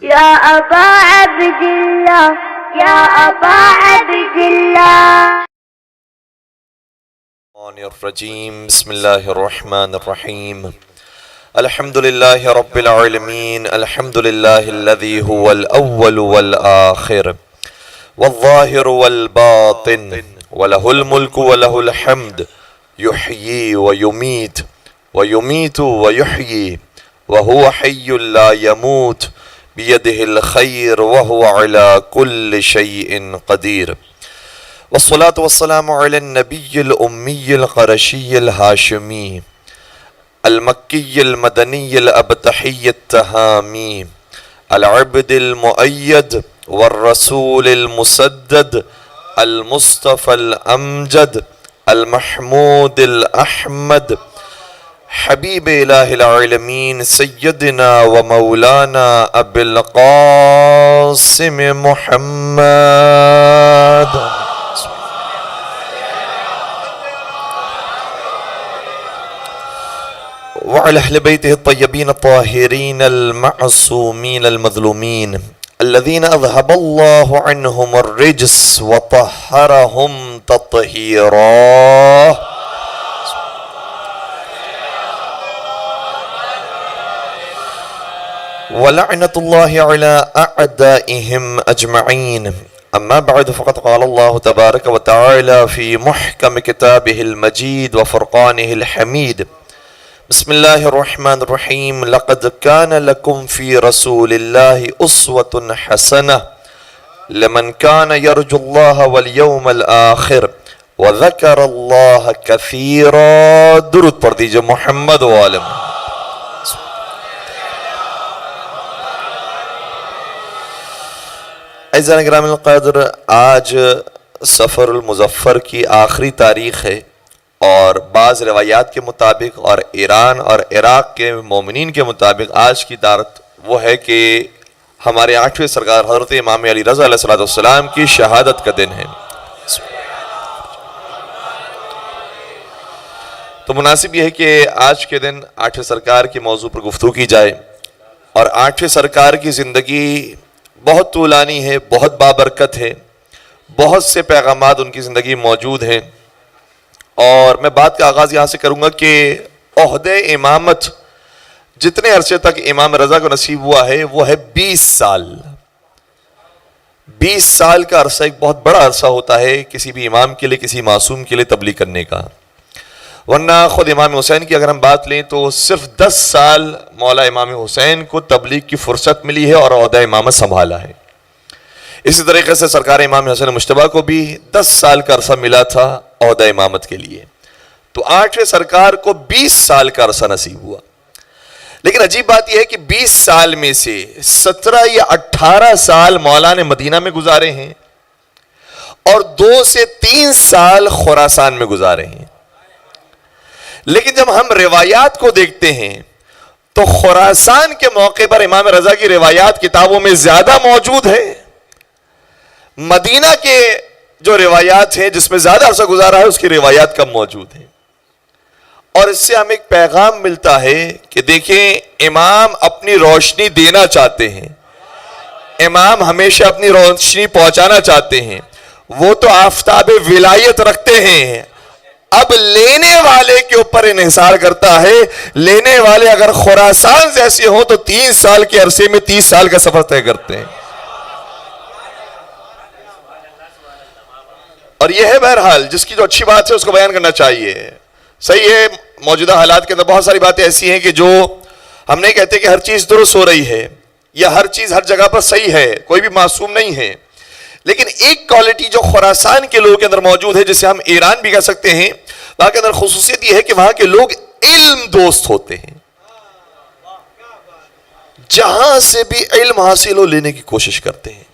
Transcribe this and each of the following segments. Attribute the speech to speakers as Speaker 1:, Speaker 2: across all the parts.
Speaker 1: يا أبا عبد الله يا أبا عبد الله.
Speaker 2: الرجيم. بسم الله الرحمن الرحيم. الحمد لله رب العالمين. الحمد لله الذي هو الأول والآخر والظاهر والباطن وله الملك وله الحمد يحيي ويميت ويميت ويحيي وهو حي لا يموت بيده الخير وهو على كل شيء قدير. والصلاة والسلام على النبي الأمي القرشي الهاشمي المكي المدني الأبتحي التهامي العبد المؤيد والرسول المسدد المصطفى الأمجد المحمود الأحمد حبيب إله العالمين سيدنا ومولانا أبي القاسم محمد وعلى أهل بيته الطيبين الطاهرين المعصومين المظلومين الذين أذهب الله عنهم الرجس وطهرهم تطهيرا. ولعنة الله على أعدائهم أجمعين. أما بعد فقد قال الله تبارك وتعالى في محكم كتابه المجيد وفرقانه الحميد. بسم الله الرحمن الرحيم. لقد كان لكم في رسول الله أسوة حسنة لمن كان يرجو الله واليوم الآخر وذكر الله كثيرا. درود پڑھ دیجئے محمد و آل محمد. اعزائے گرامی القدر، آج سفر المظفر کی آخری تاریخ ہے اور بعض روایات کے مطابق اور ایران اور عراق کے مومنین کے مطابق آج کی دعوت وہ ہے کہ ہمارے 8ویں سرکار حضرت امام علی رضا علیہ السلام کی شہادت کا دن ہے. تو مناسب یہ ہے کہ آج کے دن 8ویں سرکار کے موضوع پر گفتگو کی جائے. اور 8ویں سرکار کی زندگی بہت طولانی ہے، بہت بابرکت ہے، بہت سے پیغامات ان کی زندگی موجود ہیں. اور میں بات کا آغاز یہاں سے کروں گا کہ عہدہ امامت جتنے عرصے تک امام رضا کو نصیب ہوا ہے وہ ہے 20 سال. 20 سال کا عرصہ ایک بہت بڑا عرصہ ہوتا ہے کسی بھی امام کے لیے، کسی معصوم کے لیے تبلیغ کرنے کا. ورنہ خود امام حسین کی اگر ہم بات لیں تو صرف 10 سال مولا امام حسین کو تبلیغ کی فرصت ملی ہے اور عہدہ امامت سنبھالا ہے. اسی طریقے سے سرکار امام حسین مجتبیٰ کو بھی 10 سال کا عرصہ ملا تھا عہدہ امامت کے لیے. تو 8ویں سرکار کو 20 سال کا عرصہ نصیب ہوا. لیکن عجیب بات یہ ہے کہ 20 سال میں سے 17 یا 18 سال مولا نے مدینہ میں گزارے ہیں اور 2 سے 3 سال خراسان میں گزارے ہیں. لیکن جب ہم روایات کو دیکھتے ہیں تو خراسان کے موقع پر امام رضا کی روایات کتابوں میں زیادہ موجود ہے. مدینہ کے جو روایات ہیں جس میں زیادہ عرصہ گزارا ہے اس کی روایات کم موجود ہیں. اور اس سے ہمیں ایک پیغام ملتا ہے کہ دیکھیں امام اپنی روشنی دینا چاہتے ہیں، امام ہمیشہ اپنی روشنی پہنچانا چاہتے ہیں. وہ تو آفتاب ولایت رکھتے ہیں، اب لینے والے کے اوپر انحصار کرتا ہے. لینے والے اگر خراسان جیسے ہوں تو 3 سال کے عرصے میں 30 سال کا سفر طے کرتے ہیں. اور یہ ہے بہرحال جس کی جو اچھی بات ہے اس کو بیان کرنا چاہیے. صحیح ہے موجودہ حالات کے اندر بہت ساری باتیں ایسی ہیں کہ جو ہم نہیں کہتے کہ ہر چیز درست ہو رہی ہے یا ہر چیز ہر جگہ پر صحیح ہے، کوئی بھی معصوم نہیں ہے. لیکن ایک کوالٹی جو خراسان کے لوگوں کے اندر موجود ہے جسے ہم ایران بھی کہہ سکتے ہیں، وہاں کے اندر خصوصیت یہ ہے کہ وہاں کے لوگ علم دوست ہوتے ہیں. جہاں سے بھی علم حاصل ہو لینے کی کوشش کرتے ہیں.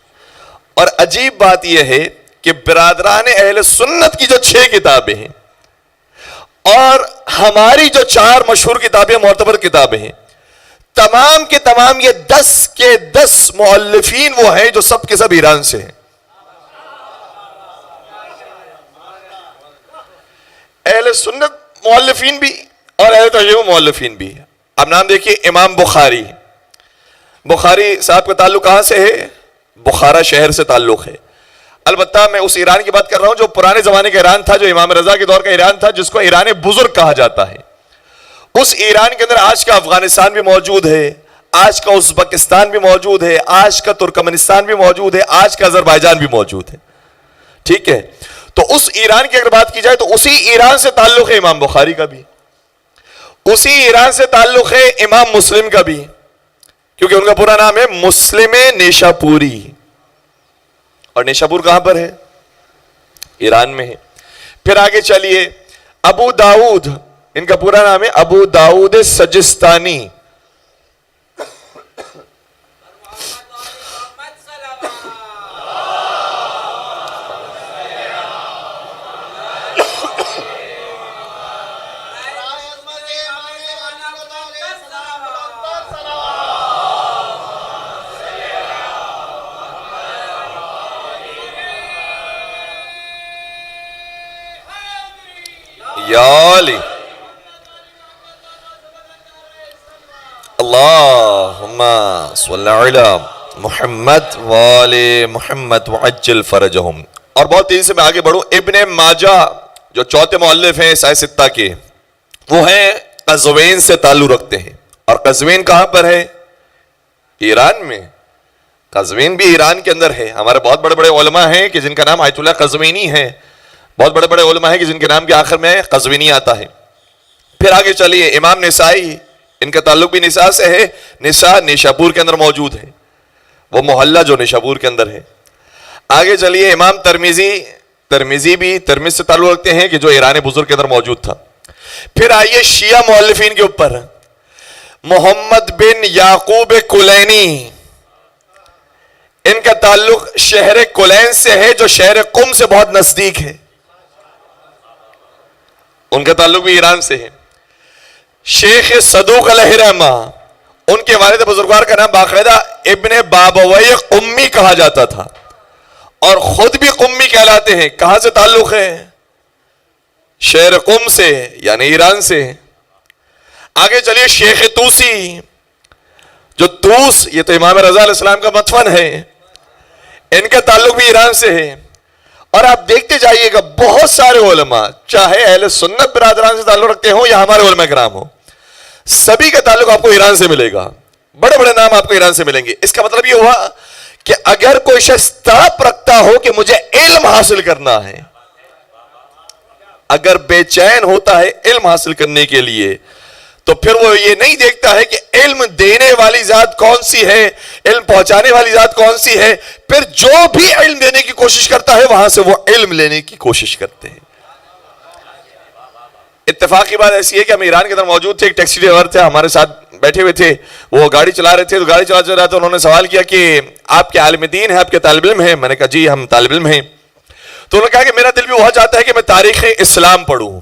Speaker 2: اور عجیب بات یہ ہے کہ برادران اہل سنت کی جو 6 کتابیں ہیں اور ہماری جو 4 مشہور کتابیں معتبر کتابیں ہیں، تمام کے تمام یہ 10 کے 10 مؤلفین وہ ہیں جو سب کے سب ایران سے ہیں. اہل سنت مؤلفین بھی اور اہل تشیع مؤلفین بھی. اب نام دیکھیے امام بخاری، بخاری صاحب کا تعلق کہاں سے ہے؟ بخارا شہر سے تعلق ہے. البتہ میں اس ایران کی بات کر رہا ہوں جو پرانے زمانے کا ایران تھا، جو امام رضا کے دور کا ایران تھا، جس کو ایران بزرگ کہا جاتا ہے. اس ایران کے اندر آج کا افغانستان بھی موجود ہے، آج کا ازبکستان بھی موجود ہے، آج کا ترکمنستان بھی موجود ہے، آج کا آذربائیجان بھی موجود ہے. ٹھیک ہے، تو اس ایران کی اگر بات کی جائے تو اسی ایران سے تعلق ہے امام بخاری کا بھی، اسی ایران سے تعلق ہے امام مسلم کا بھی، کیونکہ ان کا پورا نام ہے مسلم نیشاپوری. اور نیشاپور کہاں پر ہے؟ ایران میں ہے. پھر آگے چلیے، ابو داؤد، ان کا پورا نام ہے ابو داؤد سجستانی. یا علی اللہم صلی علی محمد وآل محمد وعجل فرجہم. اور بہت تیزی سے میں آگے بڑھوں، ابن ماجہ جو چوتھے مؤلف ہیں سائے ستہ کے، وہ ہیں قزوین سے تعلق رکھتے ہیں. اور قزوین کہاں پر ہے؟ ایران میں. قزوین بھی ایران کے اندر ہے. ہمارے بہت بڑے بڑے علماء ہیں کہ جن کا نام آیت اللہ قزوینی ہے، بہت بڑے بڑے علماء ہیں کہ جن کے نام کے آخر میں قزوینی آتا ہے. پھر آگے چلیے، امام نسائی، ان کا تعلق بھی نساء سے ہے. نساء نیشاپور کے اندر موجود ہے، وہ محلہ جو نیشاپور کے اندر ہے. آگے چلیے، امام ترمذی بھی ترمذ سے تعلق رکھتے ہیں کہ جو ایران بزرگ کے اندر موجود تھا. پھر آئیے شیعہ مؤلفین کے اوپر، محمد بن یعقوب کلینی، ان کا تعلق شہر کلین سے ہے جو شہر قم سے بہت نزدیک ہے. ان کا تعلق بھی ایران سے ہے. شیخ صدوق علیہ رحمہ، ان کے والد بزرگوار کا نام باقاعدہ ابن بابوی قمی کہا جاتا تھا، اور خود بھی قمی کہلاتے ہیں. کہاں سے تعلق ہے؟ شہر قم سے، یعنی ایران سے. آگے چلیے، شیخ توسی، جو توس، یہ تو امام رضا علیہ السلام کا مدفن ہے، ان کا تعلق بھی ایران سے ہے. اور آپ دیکھتے جائیے گا بہت سارے علماء، چاہے اہل سنت برادران سے تعلق رکھتے ہوں یا ہمارے علماء کرام ہوں، سبھی کا تعلق آپ کو ایران سے ملے گا. بڑے بڑے نام آپ کو ایران سے ملیں گے. اس کا مطلب یہ ہوا کہ اگر کوئی شخص طلب رکھتا ہو کہ مجھے علم حاصل کرنا ہے، اگر بے چین ہوتا ہے علم حاصل کرنے کے لیے، تو پھر وہ یہ نہیں دیکھتا ہے کہ علم دینے والی ذات کون سی ہے، علم پہنچانے والی ذات کون سی ہے. پھر جو بھی علم دینے کی کوشش کرتا ہے وہاں سے وہ علم لینے کی کوشش کرتے ہیں. اتفاق کی بات ایسی ہے کہ ہم ایران کے اندر موجود تھے، ایک ٹیکسی ڈرائیور تھے ہمارے ساتھ بیٹھے ہوئے تھے، وہ گاڑی چلا رہے تھے. تو گاڑی چلاتے رہے تو انہوں نے سوال کیا کہ آپ کے عالم دین ہیں، آپ کے طالب علم ہیں؟ میں نے کہا جی ہم طالب علم ہیں. تو انہوں نے کہا کہ میرا دل بھی وہاں چاہتا ہے کہ میں تاریخ اسلام پڑھوں.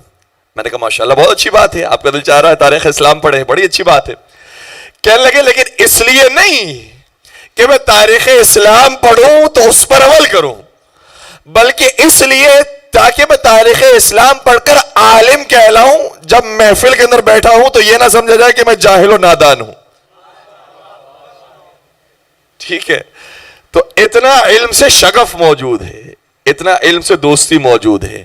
Speaker 2: میں نے کہا ماشاءاللہ بہت اچھی بات ہے، آپ کا دل چاہ رہا ہے تاریخ اسلام پڑھیں، بڑی اچھی بات ہے. کہنے لگے لیکن اس لیے نہیں کہ میں تاریخ اسلام پڑھوں تو اس پر عمل کروں، بلکہ اس لیے تاکہ میں تاریخ اسلام پڑھ کر عالم کہلاؤں، جب محفل کے اندر بیٹھا ہوں تو یہ نہ سمجھا جائے کہ میں جاہل و نادان ہوں. ٹھیک ہے، تو اتنا علم سے شغف موجود ہے، اتنا علم سے دوستی موجود ہے.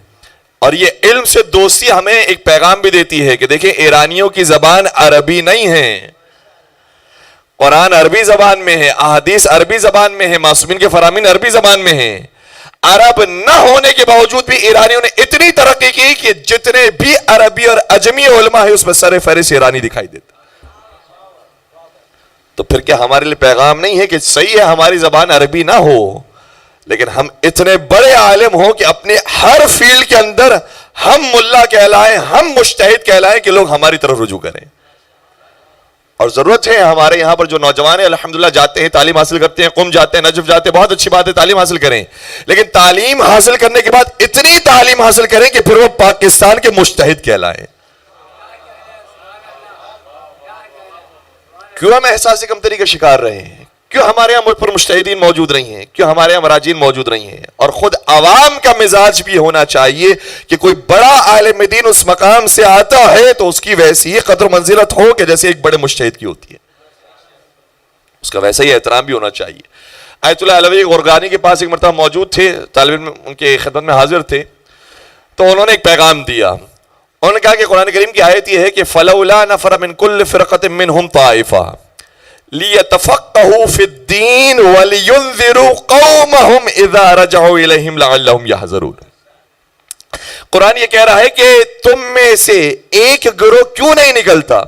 Speaker 2: اور یہ علم سے دوستی ہمیں ایک پیغام بھی دیتی ہے کہ دیکھیں ایرانیوں کی زبان عربی نہیں ہے، قرآن عربی زبان میں ہے، احادیث عربی زبان میں ہے، معصومین کے فرامین عربی زبان میں ہیں. عرب نہ ہونے کے باوجود بھی ایرانیوں نے اتنی ترقی کی کہ جتنے بھی عربی اور عجمی علماء ہیں اس میں سر فہرست ایرانی دکھائی دیتا. تو پھر کیا ہمارے لیے پیغام نہیں ہے کہ صحیح ہے ہماری زبان عربی نہ ہو، لیکن ہم اتنے بڑے عالم ہوں کہ اپنے ہر فیلڈ کے اندر ہم ملا کہلائیں، ہم مجتہد کہلائیں کہ لوگ ہماری طرف رجوع کریں. اور ضرورت ہے ہمارے یہاں پر جو نوجوان ہیں الحمدللہ جاتے ہیں، تعلیم حاصل کرتے ہیں، قم جاتے ہیں، نجف جاتے ہیں، بہت اچھی بات ہے، تعلیم حاصل کریں، لیکن تعلیم حاصل کرنے کے بعد اتنی تعلیم حاصل کریں کہ پھر وہ پاکستان کے مجتہد کہلائیں. کیوں ہم احساس کمتری کا شکار رہے ہیں؟ کیوں ہمارے یہاں ملک پر مجتہدین موجود نہیں ہیں؟ کیوں ہمارے یہاں مراجعین موجود نہیں ہیں؟ اور خود عوام کا مزاج بھی ہونا چاہیے کہ کوئی بڑا عالم دین اس مقام سے آتا ہے تو اس کی ویسی ہی قدر و منزلت ہو کہ جیسے ایک بڑے مجتہد کی ہوتی ہے. اس کا ویسا ہی احترام بھی ہونا چاہیے. آیت اللہ علوی غرگانی کے پاس ایک مرتبہ موجود تھے, طالب علم ان کے خدمت میں حاضر تھے, تو انہوں نے ایک پیغام دیا. انہوں نے کہا کہ قرآن کریم کی آیت یہ ہے کہ فَلَوْلَا نَفَرَ مِن كُلِّ فِرْقَةٍ مِّنْهُمْ طَائِفَةٌ لِيَتَفَقَّهُوا فِي الدِّينِ وَلِيُنذِرُوا قَوْمَهُمْ إِذَا رَجَعُوا إِلَيْهِمْ لَعَلَّهُمْ يَحْذَرُونَ. قرآن یہ کہہ رہا ہے کہ تم میں سے ایک گروہ کیوں نہیں نکلتا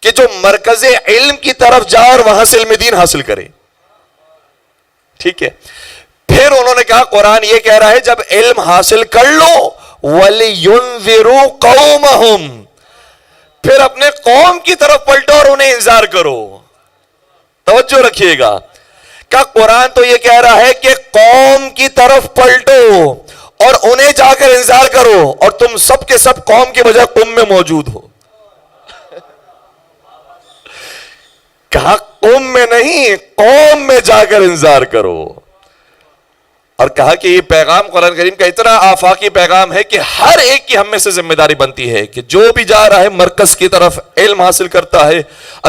Speaker 2: کہ جو مرکز علم کی طرف جا اور وہاں سے علم دین حاصل کرے. ٹھیک ہے. پھر انہوں نے کہا قرآن یہ کہہ رہا ہے جب علم حاصل کر لو وَلِيُنذِرُوا قَوْمَهُمْ, پھر اپنے قوم کی طرف پلٹو اور انہیں انذار کرو. توجہ رکھیے گا کہ قرآن تو یہ کہہ رہا ہے کہ قوم کی طرف پلٹو اور انہیں جا کر انذار کرو, اور تم سب کے سب قوم کی بجائے قوم میں موجود ہو. کہا قوم میں نہیں, قوم میں جا کر انذار کرو. اور کہا کہ یہ پیغام قرآن کریم کا اتنا آفاقی پیغام ہے کہ ہر ایک کی ہم میں سے ذمہ داری بنتی ہے کہ جو بھی جا رہا ہے مرکز کی طرف علم حاصل کرتا ہے,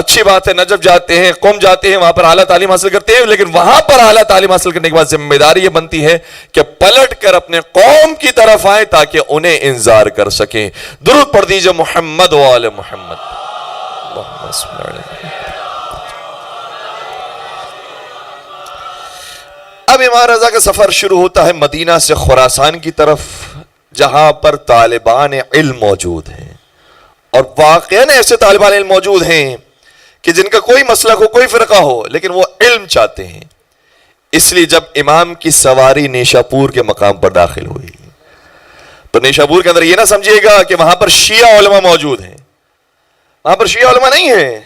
Speaker 2: اچھی بات ہے, نجف جاتے ہیں, قوم جاتے ہیں, وہاں پر اعلیٰ تعلیم حاصل کرتے ہیں, لیکن وہاں پر اعلیٰ تعلیم حاصل کرنے کے بعد ذمہ داری یہ بنتی ہے کہ پلٹ کر اپنے قوم کی طرف آئیں تاکہ انہیں انذار کر سکیں. درود پڑھ دیجئے محمد و آل محمد. اللہم صلی علی محمد. اب امام رضا کا سفر شروع ہوتا ہے مدینہ سے خراسان کی طرف, جہاں پر طالبان علم موجود ہیں, اور واقعاً ایسے طالبان علم موجود ہیں کہ جن کا کوئی مسلک ہو, کوئی فرقہ ہو, لیکن وہ علم چاہتے ہیں. اس لیے جب امام کی سواری نیشاپور کے مقام پر داخل ہوئی تو نیشاپور کے اندر یہ نہ سمجھیے گا کہ وہاں پر شیعہ علماء موجود ہیں. وہاں پر شیعہ علماء نہیں ہیں,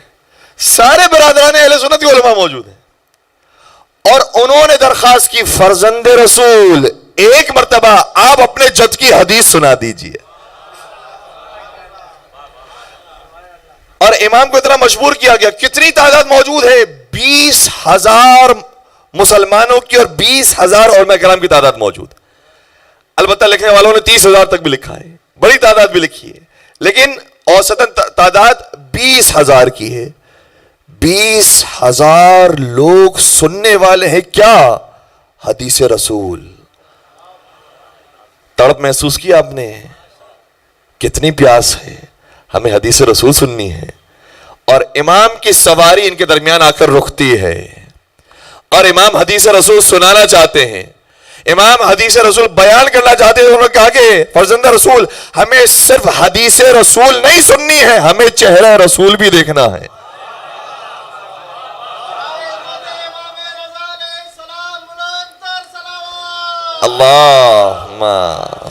Speaker 2: سارے برادران اہل سنت کے علماء موجود ہیں. اور انہوں نے درخواست کی فرزند رسول ایک مرتبہ آپ اپنے جد کی حدیث سنا دیجئے. اور امام کو اتنا مجبور کیا گیا. کتنی تعداد موجود ہے؟ 20,000 مسلمانوں کی اور 20,000 علماء کرام کی تعداد موجود. البتہ لکھنے والوں نے 30,000 تک بھی لکھا ہے, بڑی تعداد بھی لکھی ہے, لیکن اوسطاً تعداد 20,000 کی ہے. 20,000 لوگ سننے والے ہیں کیا؟ حدیث رسول. تڑپ محسوس کیا آپ نے؟ کتنی پیاس ہے, ہمیں حدیث رسول سننی ہے. اور امام کی سواری ان کے درمیان آ کر رکتی ہے, اور امام حدیث رسول سنانا چاہتے ہیں, امام حدیث رسول بیان کرنا چاہتے ہیں. انہوں نے کہا کہ فرزند رسول ہمیں صرف حدیث رسول نہیں سننی ہے, ہمیں چہرہ رسول بھی دیکھنا ہے. اللہم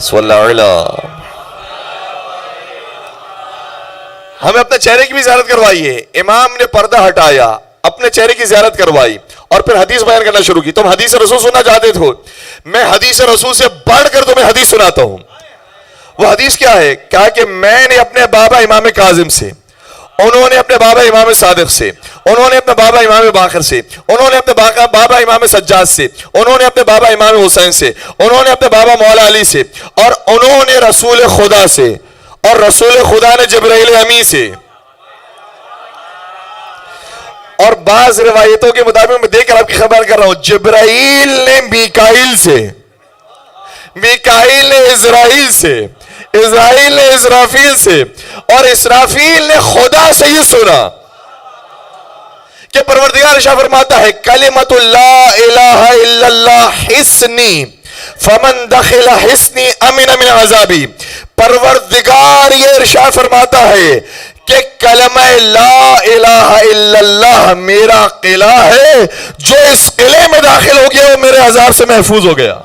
Speaker 2: صلی علی. ہمیں اپنے چہرے کی بھی زیارت کروائی ہے. امام نے پردہ ہٹایا, اپنے چہرے کی زیارت کروائی, اور پھر حدیث بیان کرنا شروع کی. تم حدیث رسول سننا چاہتے تھو, میں حدیث رسول سے بڑھ کر تمہیں حدیث سناتا ہوں. وہ حدیث کیا ہے؟ کہا کہ میں نے اپنے بابا امام کاظم سے, انہوں نے اپنے بابا امام صادق سے, انہوں نے اپنے بابا امام باقر سے, انہوں نے اپنے بابا امام سجاد سے, انہوں نے اپنے بابا امام حسین سے, انہوں نے اپنے بابا مولا علی سے, اور انہوں نے رسول خدا سے, اور رسول خدا نے جبرائیل امی سے. اور بعض روایتوں کے مطابق میں دیکھ کر آپ کی خبر کر رہا ہوں, جبرائیل نے میکائیل سے, میکائیل نے اسرائیل سے, اسرائیل نے اسرافیل سے, اور اسرافیل نے خدا سے یہ سنا کہ پروردگار ارشاد فرماتا ہے کلمۃ لا الہ الا اللہ حسنی فمن دخل حسنی امن من عذابی. پروردگار یہ ارشاد فرماتا ہے کہ کلمہ لا الہ الا اللہ میرا قلعہ ہے, جو اس قلعے میں داخل ہو گیا وہ میرے عذاب سے محفوظ ہو گیا.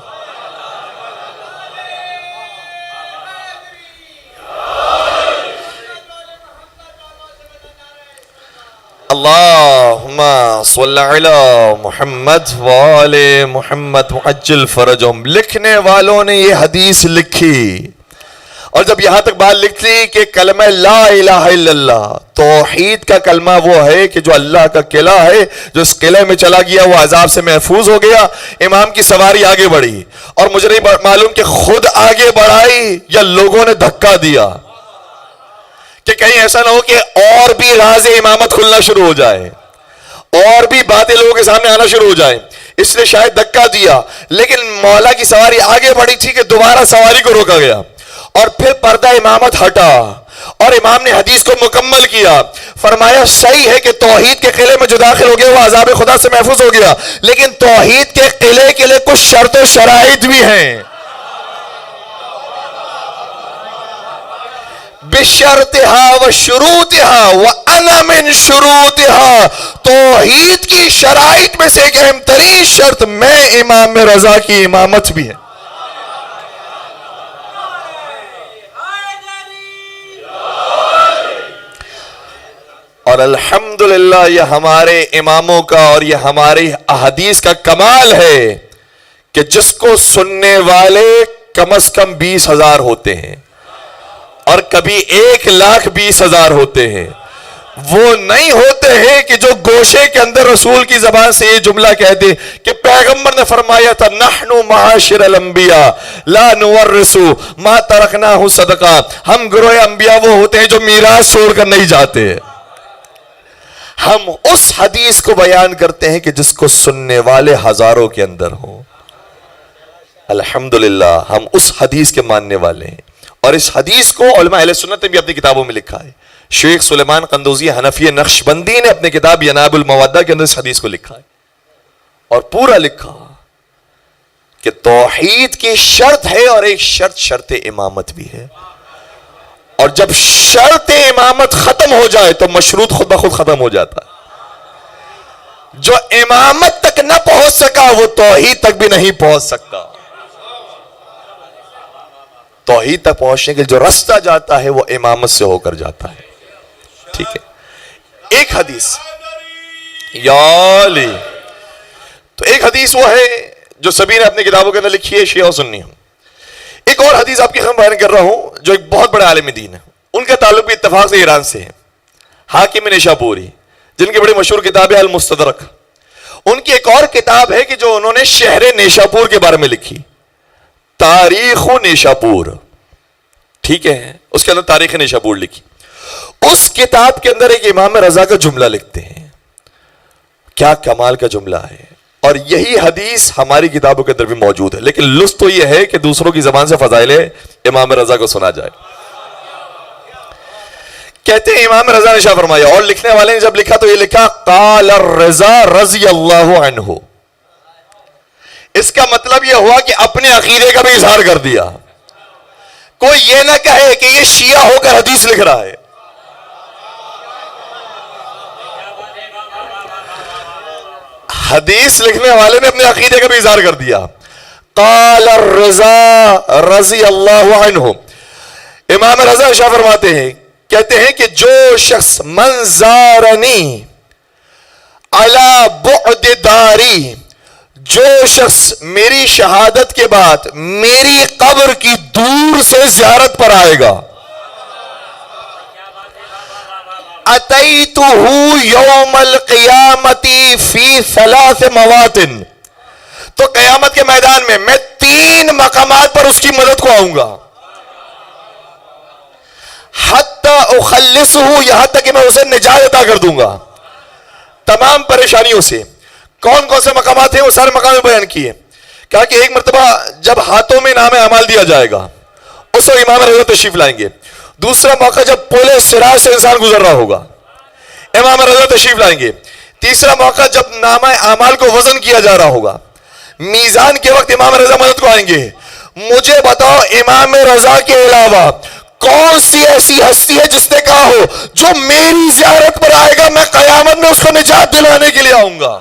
Speaker 2: اللہم صلی علی محمد وآل محمد وعجل فرجہم. لکھنے والوں نے یہ حدیث لکھی, اور جب یہاں تک بات لکھ لی کہ کلمہ لا الہ الا اللہ, توحید کا کلمہ وہ ہے کہ جو اللہ کا قلعہ ہے, جو اس قلعے میں چلا گیا وہ عذاب سے محفوظ ہو گیا. امام کی سواری آگے بڑھی, اور مجھے نہیں معلوم کہ خود آگے بڑھائی یا لوگوں نے دھکا دیا, کہ کہیں ایسا نہ ہو کہ اور بھی راز امامت کھلنا شروع ہو جائے, اور بھی باتیں لوگوں کے سامنے آنا شروع ہو جائیں. اس نے شاید دھکا دیا, لیکن مولا کی سواری آگے بڑھی تھی کہ دوبارہ سواری کو روکا گیا, اور پھر پردہ امامت ہٹا اور امام نے حدیث کو مکمل کیا. فرمایا صحیح ہے کہ توحید کے قلعے میں جو داخل ہو گیا وہ عذاب خدا سے محفوظ ہو گیا, لیکن توحید کے قلعے کے لیے کچھ شرط و شرائط بھی ہیں. بشرطها وشروطها وانا من شروطها, توحید کی شرائط میں سے ایک اہم ترین شرط میں امام رضا کی امامت بھی ہے. اور الحمدللہ یہ ہمارے اماموں کا اور یہ ہماری احادیث کا کمال ہے کہ جس کو سننے والے کم از کم 20,000 ہوتے ہیں اور کبھی 1,20,000 ہوتے ہیں. وہ نہیں ہوتے ہیں کہ جو گوشے کے اندر رسول کی زبان سے یہ جملہ کہہ دے کہ پیغمبر نے فرمایا تھا نحن معاشر الانبیاء لا نورث ما ترکناہ صدقہ, ہم گروہ انبیاء وہ ہوتے ہیں جو میراث چھوڑ کر نہیں جاتے. ہم اس حدیث کو بیان کرتے ہیں کہ جس کو سننے والے ہزاروں کے اندر ہوں. الحمدللہ ہم اس حدیث کے ماننے والے ہیں, اور اس حدیث کو علماء اہل سنت نے بھی اپنی کتابوں میں لکھا ہے. شیخ سلیمان قندوزی حنفی نقشبندی نے اپنے کتاب یناب المودہ کے اندر اس حدیث کو لکھا ہے, اور پورا لکھا کہ توحید کی شرط ہے اور ایک شرط امامت بھی ہے. اور جب شرط امامت ختم ہو جائے تو مشروط خود بخود ختم ہو جاتا ہے. جو امامت تک نہ پہنچ سکا وہ توحید تک بھی نہیں پہنچ سکتا. توحید تک پہنچنے کے جو راستہ جاتا ہے وہ امامت سے ہو کر جاتا ہے. ٹھیک ہے, ایک حدیث یا علی, تو ایک حدیث وہ ہے جو سبھی نے اپنی کتابوں کے اندر لکھی ہے, شیعہ و سنی ہوں. ایک اور حدیث آپ کی خدمت بیان کر رہا ہوں جو ایک بہت بڑے عالم دین ہے, ان کا تعلق بھی اتفاق سے ایران سے ہے. حاکم نیشاپوری, جن کی بڑی مشہور کتاب ہے المستدرک. ان کی ایک اور کتاب ہے کہ جو انہوں نے شہر نیشاپور کے بارے میں لکھی, تاریخ نیشاپور. ٹھیک ہے, اس کے اندر تاریخ نیشاپور لکھی. اس کتاب کے اندر ایک امام رضا کا جملہ لکھتے ہیں, کیا کمال کا جملہ ہے. اور یہی حدیث ہماری کتابوں کے اندر بھی موجود ہے, لیکن لطف تو یہ ہے کہ دوسروں کی زبان سے فضائل امام رضا کو سنا جائے. کہتے ہیں امام رضا نے شاہ فرمایا, اور لکھنے والے نے جب لکھا تو یہ لکھا قال الرضا رضی اللہ عنہ. اس کا مطلب یہ ہوا کہ اپنے عقیدے کا بھی اظہار کر دیا. کوئی یہ نہ کہے کہ یہ شیعہ ہو کر حدیث لکھ رہا ہے. حدیث لکھنے والے نے اپنے عقیدے کا بھی اظہار کر دیا. قال الرضا رضی اللہ عنہ. امام رضا شاہ فرماتے ہیں, کہتے ہیں کہ جو شخص من زارنی علی بعد داری, جو شخص میری شہادت کے بعد میری قبر کی دور سے زیارت پر آئے گا, اتیتہ یوم القیامت فی 3 مواطن, تو قیامت کے میدان میں 3 مقامات پر اس کی مدد کو آؤں گا. حتی اخلصہ, یہاں تک کہ میں اسے نجات عطا کر دوں گا تمام پریشانیوں سے. کون کون سے مقامات ہیں, وہ سارے مقامات بیان کیے. کہا کہ ایک مرتبہ جب ہاتھوں میں نام اعمال دیا جائے گا اس وقت امام رضا تشریف لائیں گے. دوسرا موقع جب پولے صراط سے انسان گزر رہا ہوگا, امام رضا تشریف لائیں گے. تیسرا موقع جب نامہ اعمال کو وزن کیا جا رہا ہوگا, میزان کے وقت امام رضا مدد کو آئیں گے. مجھے بتاؤ امام رضا کے علاوہ کون سی ایسی ہستی ہے جس نے کہا ہو جو میری زیارت پر آئے گا میں قیامت میں اس کو نجات دلانے کے لیے آؤں گا.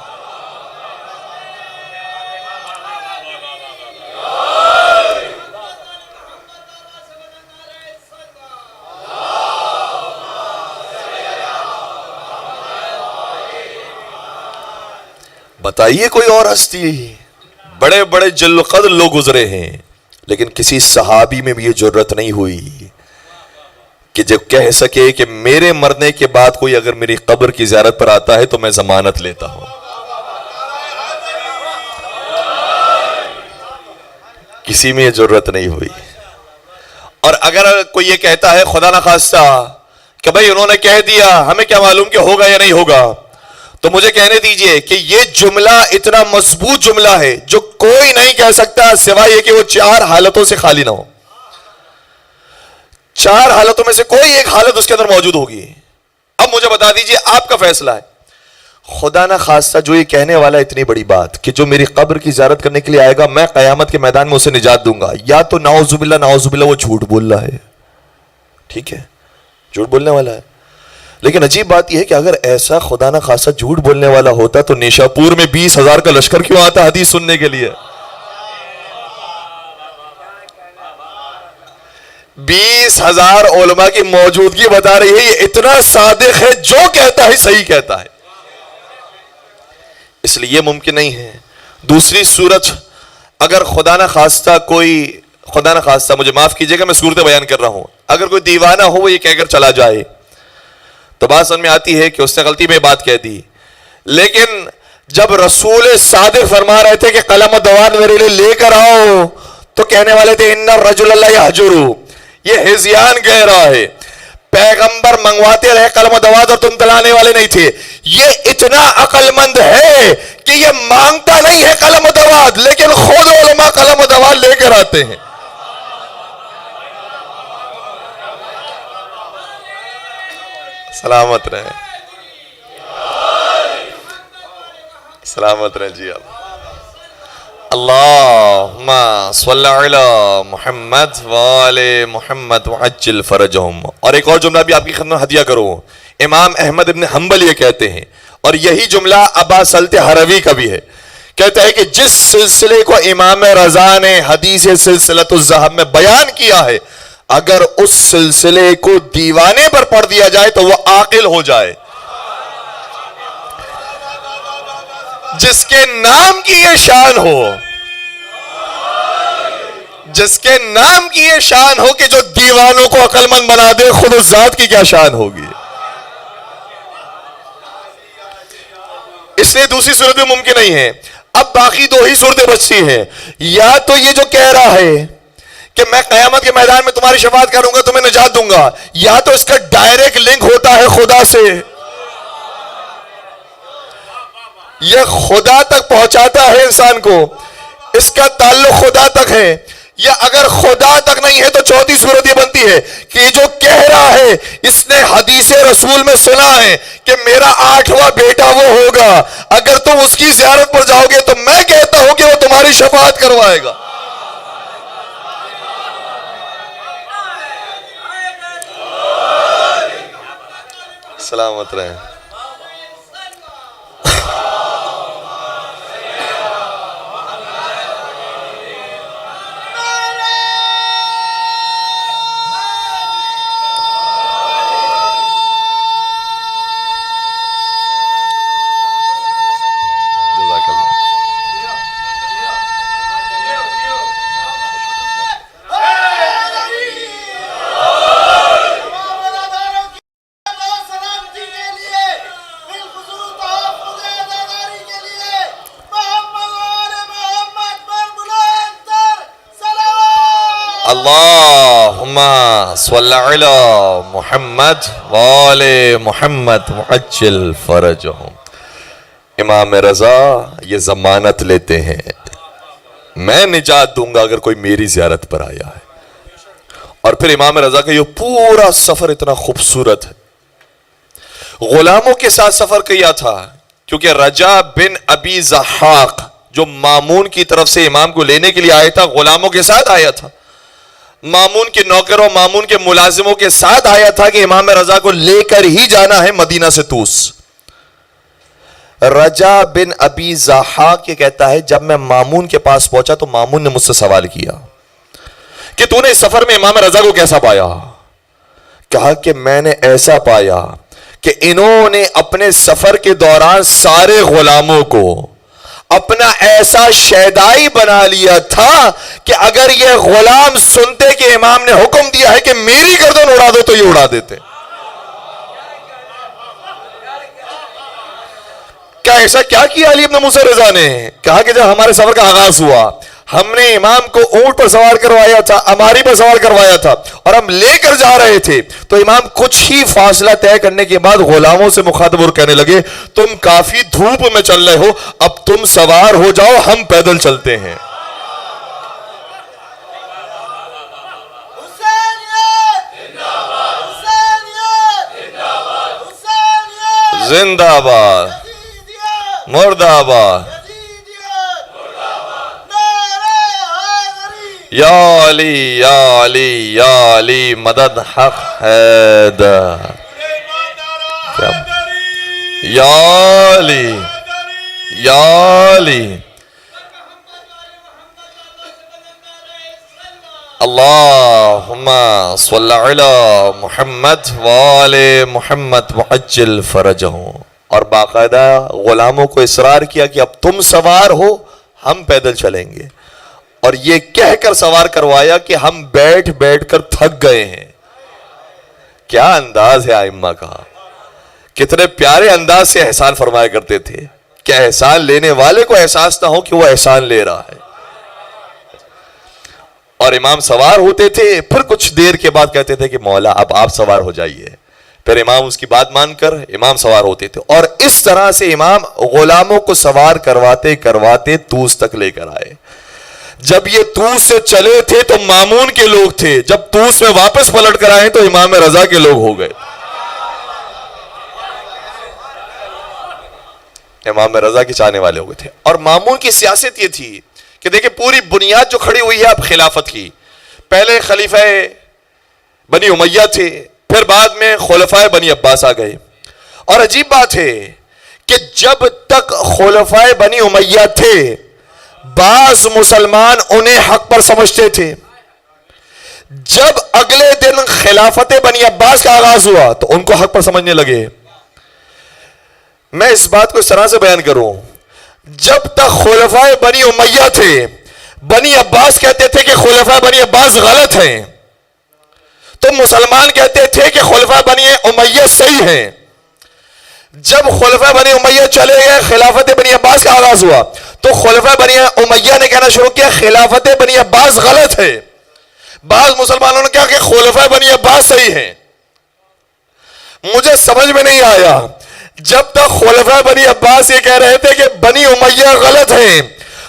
Speaker 2: بتائیے کوئی اور ہستی. بڑے بڑے جل و قدر لوگ گزرے ہیں, لیکن کسی صحابی میں بھی یہ جرت نہیں ہوئی کہ جب کہہ سکے کہ میرے مرنے کے بعد کوئی اگر میری قبر کی زیارت پر آتا ہے تو میں ضمانت لیتا ہوں. کسی میں یہ جرت نہیں ہوئی. اور اگر کوئی یہ کہتا ہے خدا نخواستہ کہ بھئی انہوں نے کہہ دیا, ہمیں کیا معلوم کہ ہوگا یا نہیں ہوگا, تو مجھے کہنے دیجئے کہ یہ جملہ اتنا مضبوط جملہ ہے جو کوئی نہیں کہہ سکتا سوائے یہ کہ وہ 4 حالتوں سے خالی نہ ہو. 4 حالتوں میں سے کوئی ایک حالت اس کے اندر موجود ہوگی. اب مجھے بتا دیجئے آپ کا فیصلہ ہے. خدا نہ خواستہ جو یہ کہنے والا اتنی بڑی بات کہ جو میری قبر کی زیارت کرنے کے لیے آئے گا میں قیامت کے میدان میں اسے نجات دوں گا, یا تو نعوذ باللہ وہ جھوٹ بول رہا ہے. ٹھیک ہے, جھوٹ بولنے والا ہے. لیکن عجیب بات یہ ہے کہ اگر ایسا خدا نہ خاصا جھوٹ بولنے والا ہوتا تو نیشاپور میں 20,000 کا لشکر کیوں آتا حدیث سننے کے لیے؟ 20,000 علماء کی موجودگی بتا رہی ہے یہ اتنا صادق ہے, جو کہتا ہے صحیح کہتا ہے. اس لیے یہ ممکن نہیں ہے. دوسری صورت, اگر خدا نہ خواستہ مجھے معاف کیجئے گا میں صورتیں بیان کر رہا ہوں, اگر کوئی دیوانہ ہو وہ یہ کہہ کر چلا جائے تو بات سمجھ میں آتی ہے کہ اس نے غلطی میں بات کہہ دی. لیکن جب رسول صادق فرما رہے تھے کہ قلم و دوات میرے لیے لے کر آؤ تو کہنے والے تھے ان الرجل لا یحجر, یہ ہزیان کہہ رہا ہے. پیغمبر منگواتے رہے قلم و دوات اور تم تلانے والے نہیں تھے. یہ اتنا عقل مند ہے کہ یہ مانگتا نہیں ہے قلم و دوات, لیکن خود علماء قلم و دوات لے کر آتے ہیں. سلامت رہیں, سلامت رہیں جی. اللہم صلی علی محمد وآل محمد وعجل فرجہم. اور ایک اور جملہ بھی آپ کی خدمت ہدیہ کرو. امام احمد ابن حنبل یہ کہتے ہیں, اور یہی جملہ ابا سلط ہروی کا بھی ہے, کہتا ہے کہ جس سلسلے کو امام رضا نے حدیث سلسلۃ الذہب میں بیان کیا ہے, اگر اس سلسلے کو دیوانے پر پڑھ دیا جائے تو وہ عاقل ہو جائے. جس کے نام کی یہ شان ہو, جس کے نام کی یہ شان ہو کہ جو دیوانوں کو عقل مند بنا دے, خود اس ذات کی کیا شان ہوگی. اس لیے دوسری صورت بھی ممکن نہیں ہے. اب باقی 2 ہی صورتیں بچتی ہیں. یا تو یہ جو کہہ رہا ہے کہ میں قیامت کے میدان میں تمہاری شفاعت کروں گا, تمہیں نجات دوں گا, یا تو اس کا ڈائریکٹ لنک ہوتا ہے خدا سے, یہ خدا تک پہنچاتا ہے انسان کو, اس کا تعلق خدا تک ہے. یا اگر خدا تک نہیں ہے تو چوتھی صورت یہ بنتی ہے کہ یہ جو کہہ رہا ہے اس نے حدیث رسول میں سنا ہے کہ میرا 8واں بیٹا وہ ہوگا, اگر تم اس کی زیارت پر جاؤ گے تو میں کہتا ہوں کہ وہ تمہاری شفاعت کروائے گا. سلامت رہیں. اللہم صلی علی محمد وآل محمد وعجل فرجہم. امام رضا یہ ضمانت لیتے ہیں میں نجات دوں گا اگر کوئی میری زیارت پر آیا ہے. اور پھر امام رضا کا یہ پورا سفر اتنا خوبصورت ہے. غلاموں کے ساتھ سفر کیا تھا, کیونکہ رجا بن ابی ضحاک جو مامون کی طرف سے امام کو لینے کے لیے آیا تھا, غلاموں کے ساتھ آیا تھا, مامون کے نوکروں مامون کے ملازموں کے ساتھ آیا تھا کہ امام رضا کو لے کر ہی جانا ہے مدینہ سے توس. رجا بن ابی ضحاک یہ کہتا ہے جب میں مامون کے پاس پہنچا تو مامون نے مجھ سے سوال کیا کہ تو نے اس سفر میں امام رضا کو کیسا پایا. کہا کہ میں نے ایسا پایا کہ انہوں نے اپنے سفر کے دوران سارے غلاموں کو اپنا ایسا شیدائی بنا لیا تھا کہ اگر یہ غلام سنتے کہ امام نے حکم دیا ہے کہ میری گردن اڑا دو تو یہ اڑا دیتے. کیا ایسا کیا کیا علی ابن موسیٰ رضا نے؟ کہا کہ جب ہمارے سفر کا آغاز ہوا ہم نے امام کو اونٹ پر سوار کروایا تھا, اماری پر سوار کروایا تھا, اور ہم لے کر جا رہے تھے, تو امام کچھ ہی فاصلہ طے کرنے کے بعد غلاموں سے مخاطب اور کہنے لگے, تم کافی دھوپ میں چل رہے ہو, اب تم سوار ہو جاؤ, ہم پیدل چلتے ہیں. زندہ باد, مردہ آباد, یا علی یا علی یا علی مدد حق حیدر, یا علی یا علی. اللہم صلی علی محمد وآل محمد وعجل فرجہم. اور باقاعدہ غلاموں کو اصرار کیا کہ اب تم سوار ہو, ہم پیدل چلیں گے, اور یہ کہہ کر سوار کروایا کہ ہم بیٹھ بیٹھ کر تھک گئے ہیں. کیا انداز ہے ائمہ کا, کتنے پیارے انداز سے احسان فرمایا کرتے تھے کہ احسان لینے والے کو احساس نہ ہو کہ وہ احسان لے رہا ہے. اور امام سوار ہوتے تھے, پھر کچھ دیر کے بعد کہتے تھے کہ مولا اب آپ سوار ہو جائیے, پھر امام اس کی بات مان کر امام سوار ہوتے تھے. اور اس طرح سے امام غلاموں کو سوار کرواتے کرواتے طوس تک لے کر آئے. جب یہ طوس سے چلے تھے تو مامون کے لوگ تھے, جب طوس میں واپس پلٹ کر آئے تو امام رضا کے لوگ ہو گئے. امام رضا کے چاہنے والے ہو گئے تھے. اور مامون کی سیاست یہ تھی کہ دیکھیں پوری بنیاد جو کھڑی ہوئی ہے اب خلافت کی, پہلے خلیفہ بنی امیہ تھے, پھر بعد میں خلفائے بنی عباس آ گئے. اور عجیب بات ہے کہ جب تک خلفائے بنی امیہ تھے بعض مسلمان انہیں حق پر سمجھتے تھے, جب اگلے دن خلافت بنی عباس کا آغاز ہوا تو ان کو حق پر سمجھنے لگے. میں اس بات کو اس طرح سے بیان کروں, جب تک خلفائے بنی امیہ تھے بنی عباس کہتے تھے کہ خلفائے بنی عباس غلط ہیں, تو مسلمان کہتے تھے کہ خلفائے بنی امیہ صحیح ہیں. جب خلفائے بنی امیہ چلے گئے, خلافت بنی عباس کا آغاز ہوا, تو خلفائے بنی امیہ نے کہنا شروع کیا خلافت بنی عباس غلط ہے. بعض مسلمانوں نے کہا کہ خلفائے بنی عباس صحیح ہیں. مجھے سمجھ میں نہیں آیا, جب تک خلفائے بنی عباس یہ کہہ رہے تھے کہ بنی امیہ غلط ہیں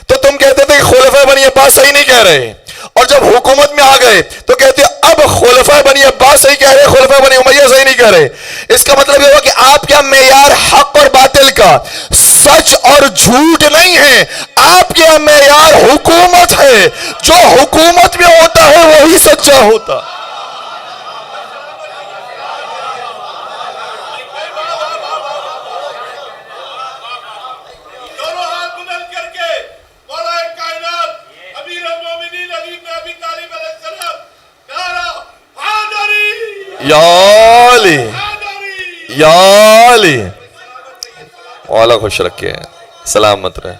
Speaker 2: تو تم کہتے تھے کہ خلفائے بنی عباس صحیح نہیں کہہ رہے, اور جب حکومت میں آ گئے تو کہتے اب خلفائے بنی عباس صحیح کہہ رہے, خلفائے بنی امیہ صحیح نہیں کہہ رہے. اس کا مطلب یہ ہوا کہ آپ کا معیار حق اور باطل کا, سچ اور جھوٹ نہیں ہے, آپ کا معیار حکومت ہے. جو حکومت میں ہوتا ہے وہی سچا ہوتا. یا علی یا علی, والا خوش رکھے, سلامت رہے.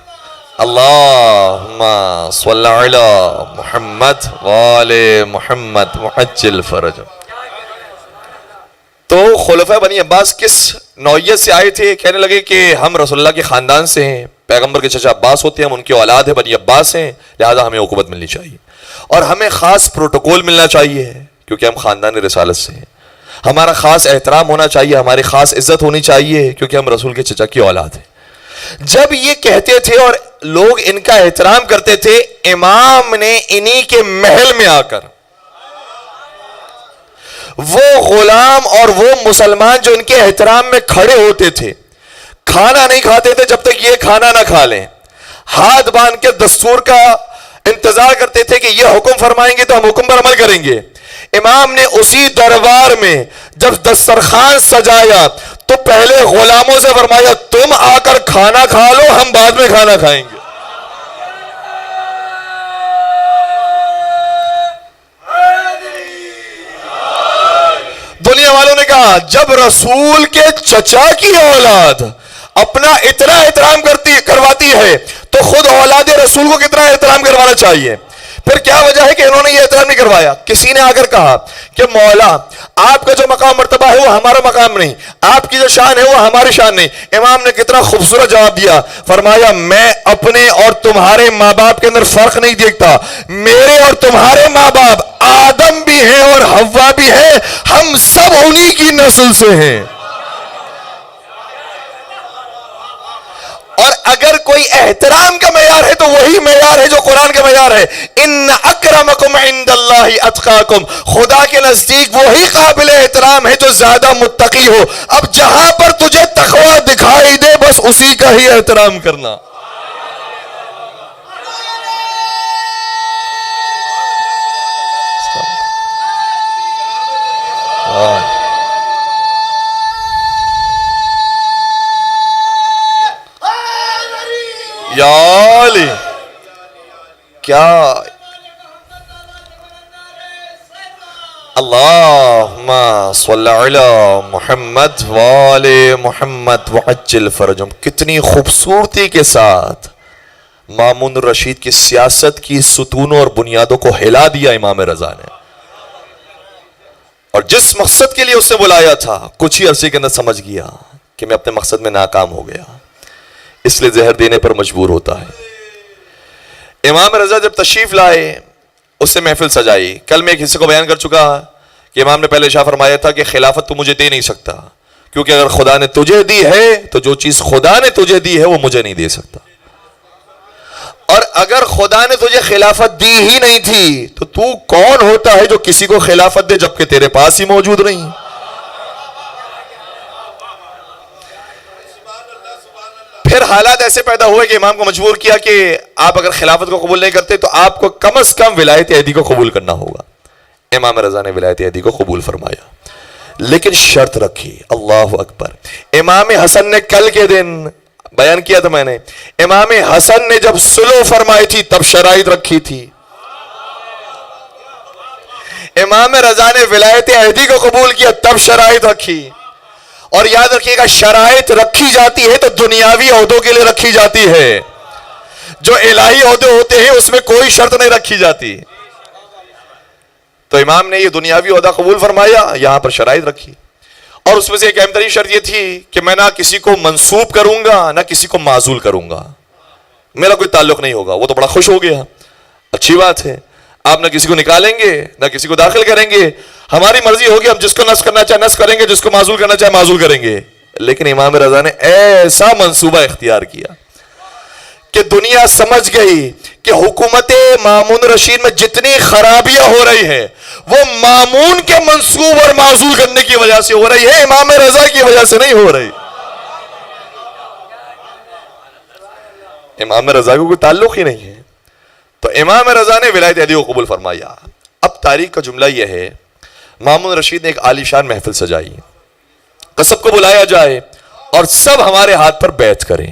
Speaker 2: اللہم صلی علی محمد وآل محمد وعجل فرجہم. تو خلفائے بنی عباس کس نوعیت سے آئے تھے؟ کہنے لگے کہ ہم رسول اللہ کے خاندان سے ہیں, پیغمبر کے چچا عباس ہوتے ہیں, ہم ان کی اولاد ہے, بنی عباس ہیں, لہذا ہمیں حکومت ملنی چاہیے, اور ہمیں خاص پروٹوکول ملنا چاہیے کیونکہ ہم خاندان رسالت سے ہیں, ہمارا خاص احترام ہونا چاہیے, ہماری خاص عزت ہونی چاہیے کیونکہ ہم رسول کے چچا کی اولاد ہیں. جب یہ کہتے تھے اور لوگ ان کا احترام کرتے تھے, امام نے انہی کے محل میں آ کر وہ غلام اور وہ مسلمان جو ان کے احترام میں کھڑے ہوتے تھے کھانا نہیں کھاتے تھے جب تک یہ کھانا نہ کھا لیں, ہاتھ باندھ کے دستور کا انتظار کرتے تھے کہ یہ حکم فرمائیں گے تو ہم حکم پر عمل کریں گے. امام نے اسی دربار میں جب دسترخوان سجایا تو پہلے غلاموں سے فرمایا تم آ کر کھانا کھا لو, ہم بعد میں کھانا کھائیں گے. دنیا والوں نے کہا جب رسول کے چچا کی اولاد اپنا اتنا احترام کرواتی ہے تو خود اولاد رسول کو کتنا احترام کروانا چاہیے. پھر پھر کیا وجہ ہے کہ انہوں نے یہ احترام نہیں کروایا؟ کسی نے آ کر کہا کہ مولا آپ کا جو مقام مرتبہ ہے وہ ہمارا مقام نہیں، آپ کی جو شان ہے وہ ہماری شان نہیں۔ امام نے کتنا خوبصورت جواب دیا، فرمایا میں اپنے اور تمہارے ماں باپ کے اندر فرق نہیں دیکھتا، میرے اور تمہارے ماں باپ آدم بھی ہیں اور حوا بھی ہیں، ہم سب انہی کی نسل سے ہیں۔ اور اگر کوئی احترام کا معیار ہے تو وہی معیار ہے جو قرآن کا معیار ہے، ان اکرمکم عند اللہ اتقاکم، خدا کے نزدیک وہی قابل احترام ہے جو زیادہ متقی ہو۔ اب جہاں پر تجھے تقوی دکھائی دے بس اسی کا ہی احترام کرنا۔ یا علی کیا اللہم صلی علی محمد وآل محمد وعجل فرجہم۔ کتنی خوبصورتی کے ساتھ مامون الرشید کی سیاست کی ستونوں اور بنیادوں کو ہلا دیا امام رضا نے، اور جس مقصد کے لیے اس نے بلایا تھا کچھ ہی عرصے کے اندر سمجھ گیا کہ میں اپنے مقصد میں ناکام ہو گیا، اس لیے زہر دینے پر مجبور ہوتا ہے۔ امام رضا جب تشریف لائے اس سے محفل سجائی۔ کل میں ایک حصے کو بیان کر چکا کہ امام نے پہلے ارشاد فرمایا تھا کہ خلافت تو مجھے دے نہیں سکتا، کیونکہ اگر خدا نے تجھے دی ہے تو جو چیز خدا نے تجھے دی ہے وہ مجھے نہیں دے سکتا، اور اگر خدا نے تجھے خلافت دی ہی نہیں تھی تو کون ہوتا ہے جو کسی کو خلافت دے جبکہ تیرے پاس ہی موجود نہیں۔ پھر حالات ایسے پیدا ہوئے کہ امام کو مجبور کیا کہ آپ اگر خلافت کو قبول نہیں کرتے تو آپ کو کم از کم ولایت عہدی کو قبول کرنا ہوگا۔ امام رضا نے ولایت عہدی کو قبول فرمایا، لیکن شرط رکھی۔ اللہ اکبر۔ امام حسن نے کل کے دن بیان کیا تھا میں نے، امام حسن نے جب صلح فرمائی تھی تب شرائط رکھی تھی۔ امام رضا نے ولایت عہدی کو قبول کیا تب شرائط رکھی۔ اور یاد رکھیے گا شرائط رکھی جاتی ہے تو دنیاوی عہدوں کے لیے رکھی جاتی ہے، جو الہی عہدے ہوتے ہیں اس میں کوئی شرط نہیں رکھی جاتی۔ تو امام نے یہ دنیاوی عہدہ قبول فرمایا، یہاں پر شرائط رکھی، اور اس میں سے ایک اہم ترین شرط یہ تھی کہ میں نہ کسی کو منسوب کروں گا نہ کسی کو معزول کروں گا، میرا کوئی تعلق نہیں ہوگا۔ وہ تو بڑا خوش ہو گیا، اچھی بات ہے، آپ نہ کسی کو نکالیں گے نہ کسی کو داخل کریں گے، ہماری مرضی ہوگی، ہم جس کو نصب کرنا چاہے نصب کریں گے، جس کو معزول کرنا چاہے معزول کریں گے۔ لیکن امام رضا نے ایسا منصوبہ اختیار کیا کہ دنیا سمجھ گئی کہ حکومت مامون رشید میں جتنی خرابیاں ہو رہی ہیں وہ مامون کے منصوب اور معزول کرنے کی وجہ سے ہو رہی ہے، امام رضا کی وجہ سے نہیں ہو رہی۔ امام رضا کو کوئی تعلق ہی نہیں ہے۔ تو امام رضا نے ولایت عہدی کو قبول فرمایا۔ اب تاریخ کا جملہ یہ ہے، مامون رشید نے ایک عالی شان محفل سجائی کہ سب کو بلایا جائے اور سب ہمارے ہاتھ پر بیعت کریں۔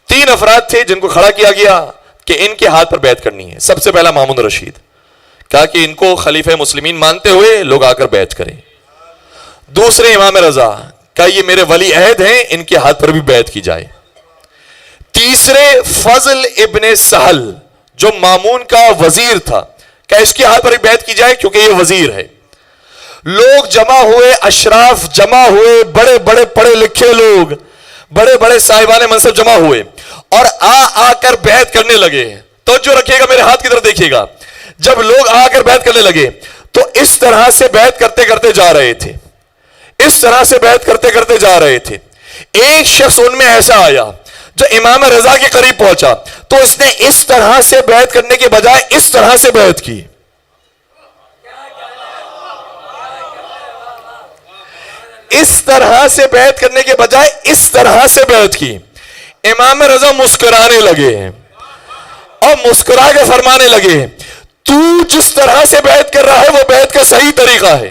Speaker 2: 3 افراد تھے جن کو کھڑا کیا گیا کہ ان کے ہاتھ پر بیعت کرنی ہے۔ سب سے پہلا مامون رشید، کہا کہ ان کو خلیفہ مسلمین مانتے ہوئے لوگ آ کر بیعت کریں۔ دوسرے امام رضا، کہا یہ میرے ولی عہد ہیں، ان کے ہاتھ پر بھی بیعت کی جائے۔ تیسرے فضل ابن سہل جو مامون کا وزیر تھا، کہ اس کے ہاتھ پر ایک بیعت کی جائے کیونکہ یہ وزیر ہے۔ لوگ جمع ہوئے، اشراف جمع ہوئے، بڑے بڑے پڑھے لکھے لوگ، بڑے بڑے صاحبان منصب جمع ہوئے اور آ کر بیعت کرنے لگے۔ توجہ رکھیے گا، میرے ہاتھ کی طرف دیکھیے گا۔ جب لوگ آ کر بیعت کرنے لگے تو اس طرح سے بیعت کرتے کرتے جا رہے تھے، اس طرح سے بیعت کرتے کرتے جا رہے تھے۔ ایک شخص ان میں ایسا آیا جو امام رضا کے قریب پہنچا تو اس نے اس طرح سے بیعت کرنے کے بجائے اس طرح سے بیعت کی۔ اس طرح سے بیعت کرنے کے بجائے اس طرح سے بیعت کی۔ امام رضا مسکرانے لگے اور مسکرا کے فرمانے لگے، تو جس طرح سے بیعت کر رہا ہے وہ بیعت کا صحیح طریقہ ہے،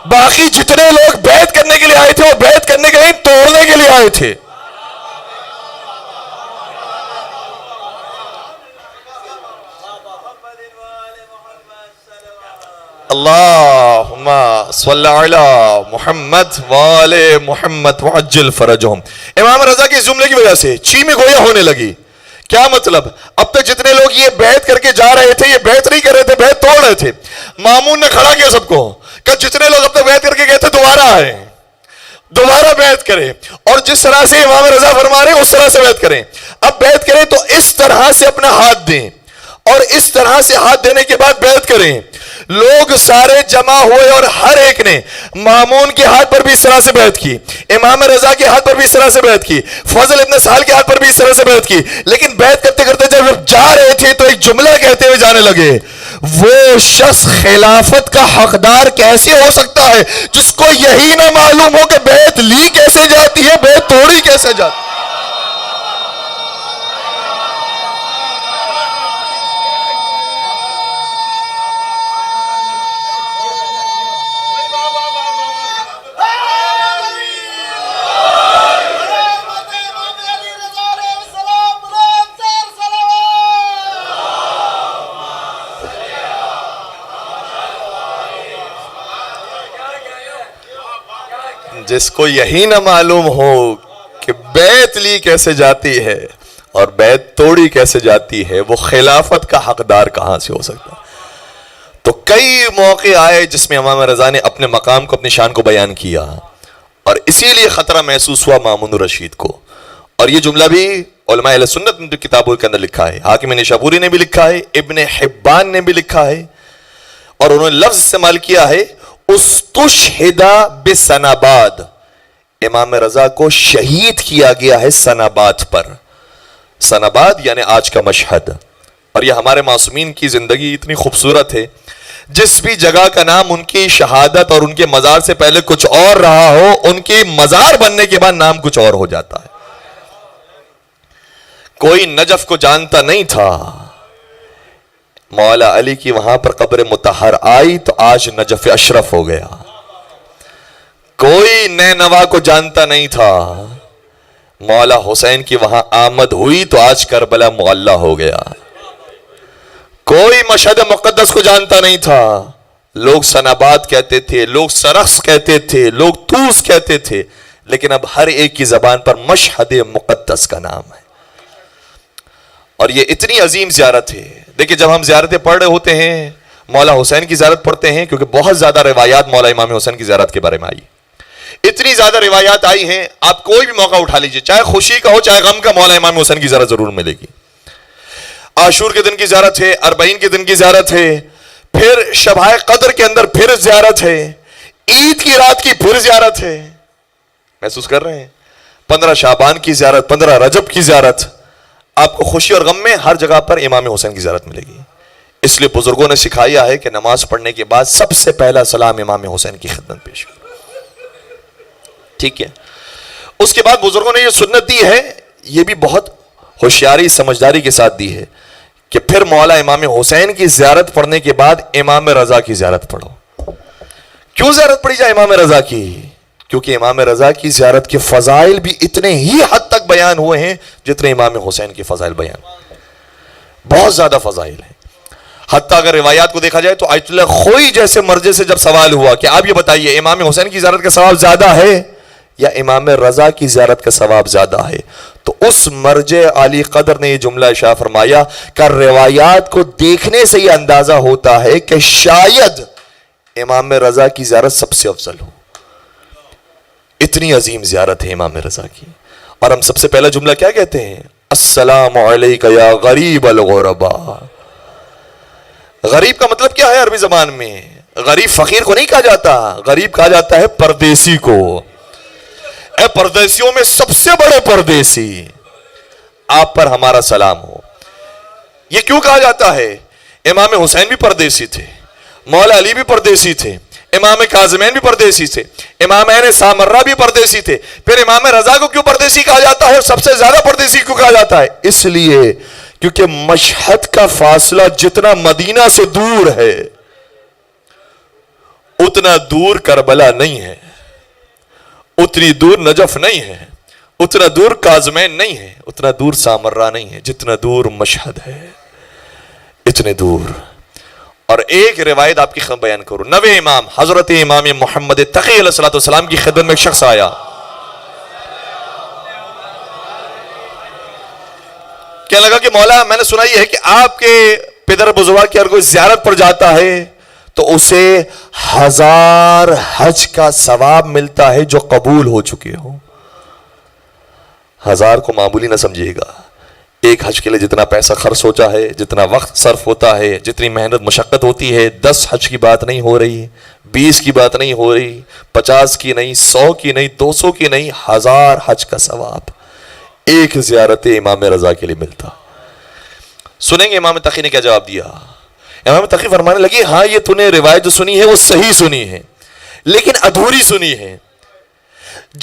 Speaker 2: باقی جتنے لوگ بیعت کرنے کے لیے آئے تھے وہ بیعت کرنے کے لیے توڑنے کے لیے آئے تھے۔ اللہم صلی علی محمد وآل محمد وعجل فرجہم۔ امام رضا کے اس جملے کی وجہ سے چی میں گویا ہونے لگی کیا مطلب؟ اب تک جتنے لوگ یہ بیعت کر کے جا رہے تھے یہ بیعت نہیں کر رہے تھے، بیعت توڑ رہے تھے. مامون نے کھڑا کیا سب کو کہ جتنے لوگ اب تک بیعت کر کے گئے تھے دوبارہ آئے، دوبارہ بیعت کریں، اور جس طرح سے امام رضا فرما رہے ہیں اس طرح سے بیعت کریں. اب بیعت کریں تو اس طرح سے اپنا ہاتھ دیں، اور اس طرح سے ہاتھ دینے کے بعد بیعت کریں. لوگ سارے جمع ہوئے اور ہر ایک نے مامون کے ہاتھ پر بھی اس طرح سے بیعت کی، امام رضا کے ہاتھ پر بھی اس طرح سے بیعت کی، فضل ابن سہل کے ہاتھ پر بھی اس طرح سے بیعت کی. لیکن بیعت کرتے کرتے جب جا رہے تھے تو ایک جملہ کہتے ہوئے جانے لگے، وہ شخص خلافت کا حقدار کیسے ہو سکتا ہے جس کو یہی نہ معلوم ہو کہ بیعت لی کیسے جاتی ہے، بیعت توڑی کیسے جاتی ہے. جس کو یہی نہ معلوم ہو کہ بیعت لی کیسے جاتی ہے اور بیعت توڑی کیسے جاتی ہے، وہ خلافت کا حقدار کہاں سے ہو سکتا ہے. تو کئی موقع آئے جس میں امام رضا نے اپنے مقام کو، اپنی شان کو بیان کیا، اور اسی لیے خطرہ محسوس ہوا مامون الرشید کو. اور یہ جملہ بھی علماء اہل سنت نے کتابوں کے اندر لکھا ہے، حاکم نیشابوری نے بھی لکھا ہے، ابن حبان نے بھی لکھا ہے، اور انہوں نے لفظ استعمال کیا ہے استشہد بسناباد. امام رضا کو شہید کیا گیا ہے سناباد پر. سناباد یعنی آج کا مشہد. اور یہ ہمارے معصومین کی زندگی اتنی خوبصورت ہے، جس بھی جگہ کا نام ان کی شہادت اور ان کے مزار سے پہلے کچھ اور رہا ہو، ان کی مزار بننے کے بعد نام کچھ اور ہو جاتا ہے. کوئی نجف کو جانتا نہیں تھا، مولا علی کی وہاں پر قبر مطہر آئی تو آج نجف اشرف ہو گیا. کوئی نینوا کو جانتا نہیں تھا، مولا حسین کی وہاں آمد ہوئی تو آج کربلا معلی ہو گیا. کوئی مشہد مقدس کو جانتا نہیں تھا، لوگ سناباد کہتے تھے، لوگ سرخس کہتے تھے، لوگ توس کہتے تھے، لیکن اب ہر ایک کی زبان پر مشہد مقدس کا نام ہے. اور یہ اتنی عظیم زیارت ہے. دیکھیں جب ہم زیارتیں پڑھ رہے ہوتے ہیں، مولا حسین کی زیارت پڑھتے ہیں، کیونکہ بہت زیادہ روایات مولا امام حسین کی زیارت کے بارے میں آئی، اتنی زیادہ روایات آئی ہیں، آپ کوئی بھی موقع اٹھا لیجئے، چاہے خوشی کا ہو چاہے غم کا، مولا امام حسین کی زیارت ضرور ملے گی. عاشور کے دن کی زیارت ہے، اربعین کے دن کی زیارت ہے، پھر شبائے قدر کے اندر پھر زیارت ہے، عید کی رات کی پھر زیارت ہے. محسوس کر رہے ہیں؟ 15 شعبان کی زیارت، 15 رجب کی زیارت. آپ کو خوشی اور غم میں ہر جگہ پر امام حسین کی زیارت ملے گی. اس لیے بزرگوں نے سکھایا ہے کہ نماز پڑھنے کے بعد سب سے پہلا سلام امام حسین کی خدمت پیش کرو. ٹھیک ہے؟ اس کے بعد بزرگوں نے یہ سنت دی ہے، یہ بھی بہت ہوشیاری سمجھداری کے ساتھ دی ہے، کہ پھر مولا امام حسین کی زیارت پڑھنے کے بعد امام رضا کی زیارت پڑھو. کیوں زیارت پڑھی جائے امام رضا کی؟ کیونکہ امام رضا کی زیارت کے فضائل بھی اتنے ہی حد تک بیان ہوئے ہیں جتنے امام حسین کے فضائل بیان، بہت زیادہ فضائل ہیں. حتیٰ اگر روایات کو دیکھا جائے تو آیت اللہ خوئی جیسے مرجع سے جب سوال ہوا کہ آپ یہ بتائیے امام حسین کی زیارت کا ثواب زیادہ ہے یا امام رضا کی زیارت کا ثواب زیادہ ہے، تو اس مرجع عالی قدر نے یہ جملہ ارشاد فرمایا کہ روایات کو دیکھنے سے یہ اندازہ ہوتا ہے کہ شاید امام رضا کی زیارت سب سے افضل ہو. اتنی عظیم زیارت ہے امام رضا کی. اور ہم سب سے پہلا جملہ کیا کہتے ہیں؟ السلام علیکہ یا غریب الغرباء. غریب کا مطلب کیا ہے عربی زبان میں؟ غریب فقیر کو نہیں کہا جاتا، غریب کہا جاتا ہے پردیسی کو. اے پردیسیوں میں سب سے بڑے پردیسی، آپ پر ہمارا سلام ہو. یہ کیوں کہا جاتا ہے؟ امام حسین بھی پردیسی تھے، مولا علی بھی پردیسی تھے، امام کاظمین بھی پردیسی تھے، امام عین سامرہ بھی پردیسی تھے. پھر امام رضا کو کیوں پردیسی کہا جاتا ہے اور سب سے زیادہ پردیسی کیوں کہا جاتا ہے؟ اس لیے کیونکہ مشہد کا فاصلہ جتنا مدینہ سے دور ہے اتنا دور کربلا نہیں ہے، اتنی دور نجف نہیں ہے، اتنا دور کاظمین نہیں ہے، اتنا دور سامرہ نہیں ہے، جتنا دور مشہد ہے، اتنے دور. اور ایک روایت آپ کی خدمت بیان کروں. 9 امام حضرت امام محمد تقی علیہ السلام کی خدمت میں ایک شخص آیا، کہنے لگا کہ مولا میں نے سنا یہ ہے کہ آپ کے پدر بزرگ کی اگر کوئی زیارت پر جاتا ہے تو اسے 1000 حج کا ثواب ملتا ہے جو قبول ہو چکے ہو. 1000 کو معمولی نہ سمجھیے گا. ایک حج کے لیے جتنا پیسہ خرچ ہوتا ہے, جتنا وقت صرف ہوتا ہے, جتنی محنت مشقت ہوتی ہے, 10 حج کی بات نہیں ہو رہی, 20 کی بات نہیں ہو رہی, 50 کی نہیں, 100 کی نہیں, 200 کی نہیں, 1000 حج کا ثواب ایک زیارت امام رضا کے لیے ملتا. سنیں گے امام تقی نے کیا جواب دیا. امام تقی فرمانے لگی ہاں یہ تو نے روایت جو سنی ہے وہ صحیح سنی ہے لیکن ادھوری سنی ہے.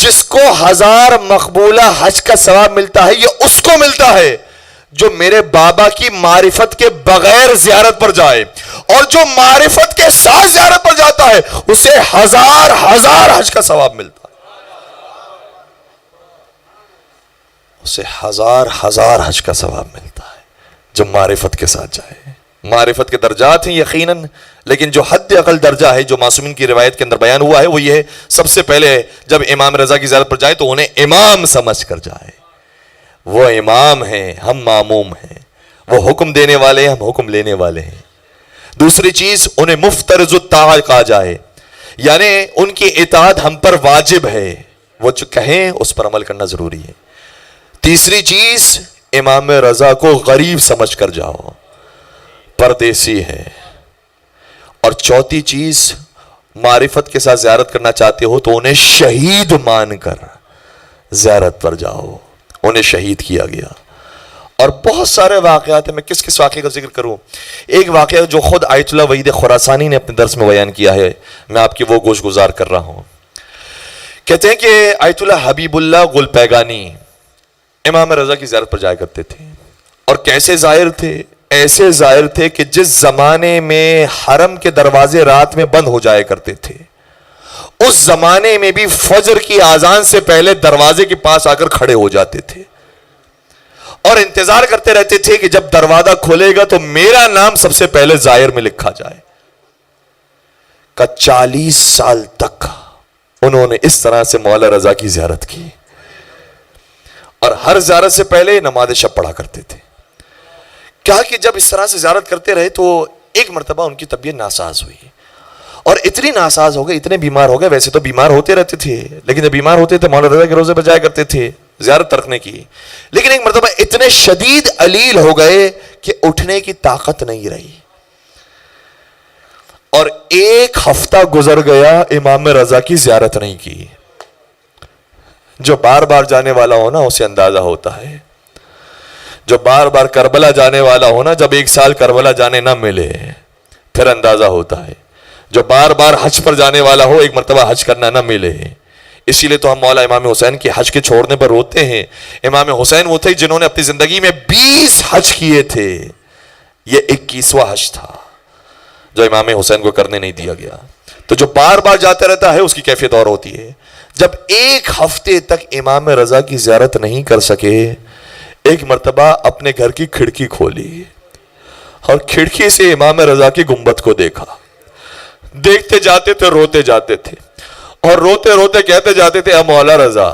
Speaker 2: جس کو 1000 مقبولہ حج کا ثواب ملتا ہے یہ اس کو ملتا ہے جو میرے بابا کی معرفت کے بغیر زیارت پر جائے, اور جو معرفت کے ساتھ زیارت پر جاتا ہے اسے 1000 حج کا ثواب ملتا ہے. اسے 1000 حج کا ثواب ملتا ہے جو معرفت کے ساتھ جائے. معرفت کے درجات ہیں یقیناً, لیکن جو حد اقل درجہ ہے جو معصومین کی روایت کے اندر بیان ہوا ہے وہ یہ ہے, سب سے پہلے جب امام رضا کی زیارت پر جائے تو انہیں امام سمجھ کر جائے. وہ امام ہیں, ہم معموم ہیں. وہ حکم دینے والے ہیں, ہم حکم لینے والے ہیں. دوسری چیز, انہیں مفترض الطاعت کہا جائے, یعنی ان کی اطاعت ہم پر واجب ہے, وہ جو کہیں اس پر عمل کرنا ضروری ہے. تیسری چیز, امام رضا کو غریب سمجھ کر جاؤ, پردیسی ہے. اور چوتھی چیز, معرفت کے ساتھ زیارت کرنا چاہتے ہو تو انہیں شہید مان کر زیارت پر جاؤ. انہیں شہید کیا گیا. اور بہت سارے واقعات ہیں, میں کس کس واقعے کا ذکر کروں. ایک واقعہ جو خود آیت اللہ وحید خراسانی نے اپنے درس میں بیان کیا ہے, میں آپ کی وہ گوش گزار کر رہا ہوں. کہتے ہیں کہ آیت اللہ حبیب اللہ گل پیگانی امام رضا کی زیارت پر جایا کرتے تھے. اور کیسے زائر تھے؟ ایسے زائر تھے کہ جس زمانے میں حرم کے دروازے رات میں بند ہو جایا کرتے تھے, اس زمانے میں بھی فجر کی آذان سے پہلے دروازے کے پاس آ کر کھڑے ہو جاتے تھے اور انتظار کرتے رہتے تھے کہ جب دروازہ کھولے گا تو میرا نام سب سے پہلے زائر میں لکھا جائے. کا 40 سال تک انہوں نے اس طرح سے مولا رضا کی زیارت کی, اور ہر زیارت سے پہلے نماز شب پڑھا کرتے تھے. کہا کہ جب اس طرح سے زیارت کرتے رہے تو ایک مرتبہ ان کی طبیعت ناساز ہوئی, اور اتنی ناساز ہو گئے, اتنے بیمار ہو گئے. ویسے تو بیمار ہوتے رہتے تھے, لیکن جب بیمار ہوتے تھے مولا رضا کے روزے پر جایا کرتے تھے زیارت ترکنے کی. لیکن ایک مرتبہ اتنے شدید علیل ہو گئے کہ اٹھنے کی طاقت نہیں رہی, اور 1 ہفتہ گزر گیا امام رضا کی زیارت نہیں کی. جو بار بار جانے والا ہو نا اسے اندازہ ہوتا ہے, جو بار بار کربلا جانے والا ہو نا, جب 1 سال کربلا جانے نہ ملے پھر اندازہ ہوتا ہے. جو بار بار حج پر جانے والا ہو, ایک مرتبہ حج کرنا نہ ملے. اسی لیے تو ہم مولا امام حسین کے حج کے چھوڑنے پر روتے ہیں. امام حسین وہ تھے جنہوں نے اپنی زندگی میں 20 حج کیے تھے, یہ 21واں حج تھا جو امام حسین کو کرنے نہیں دیا گیا. تو جو بار بار جاتا رہتا ہے اس کی کیفیت اور ہوتی ہے. جب 1 ہفتے تک امام رضا کی زیارت نہیں کر سکے, ایک مرتبہ اپنے گھر کی کھڑکی کھولی اور کھڑکی سے امام رضا کی گنبد کو دیکھا. دیکھتے جاتے تھے, روتے جاتے تھے, اور روتے روتے کہتے جاتے تھے اے مولا رضا,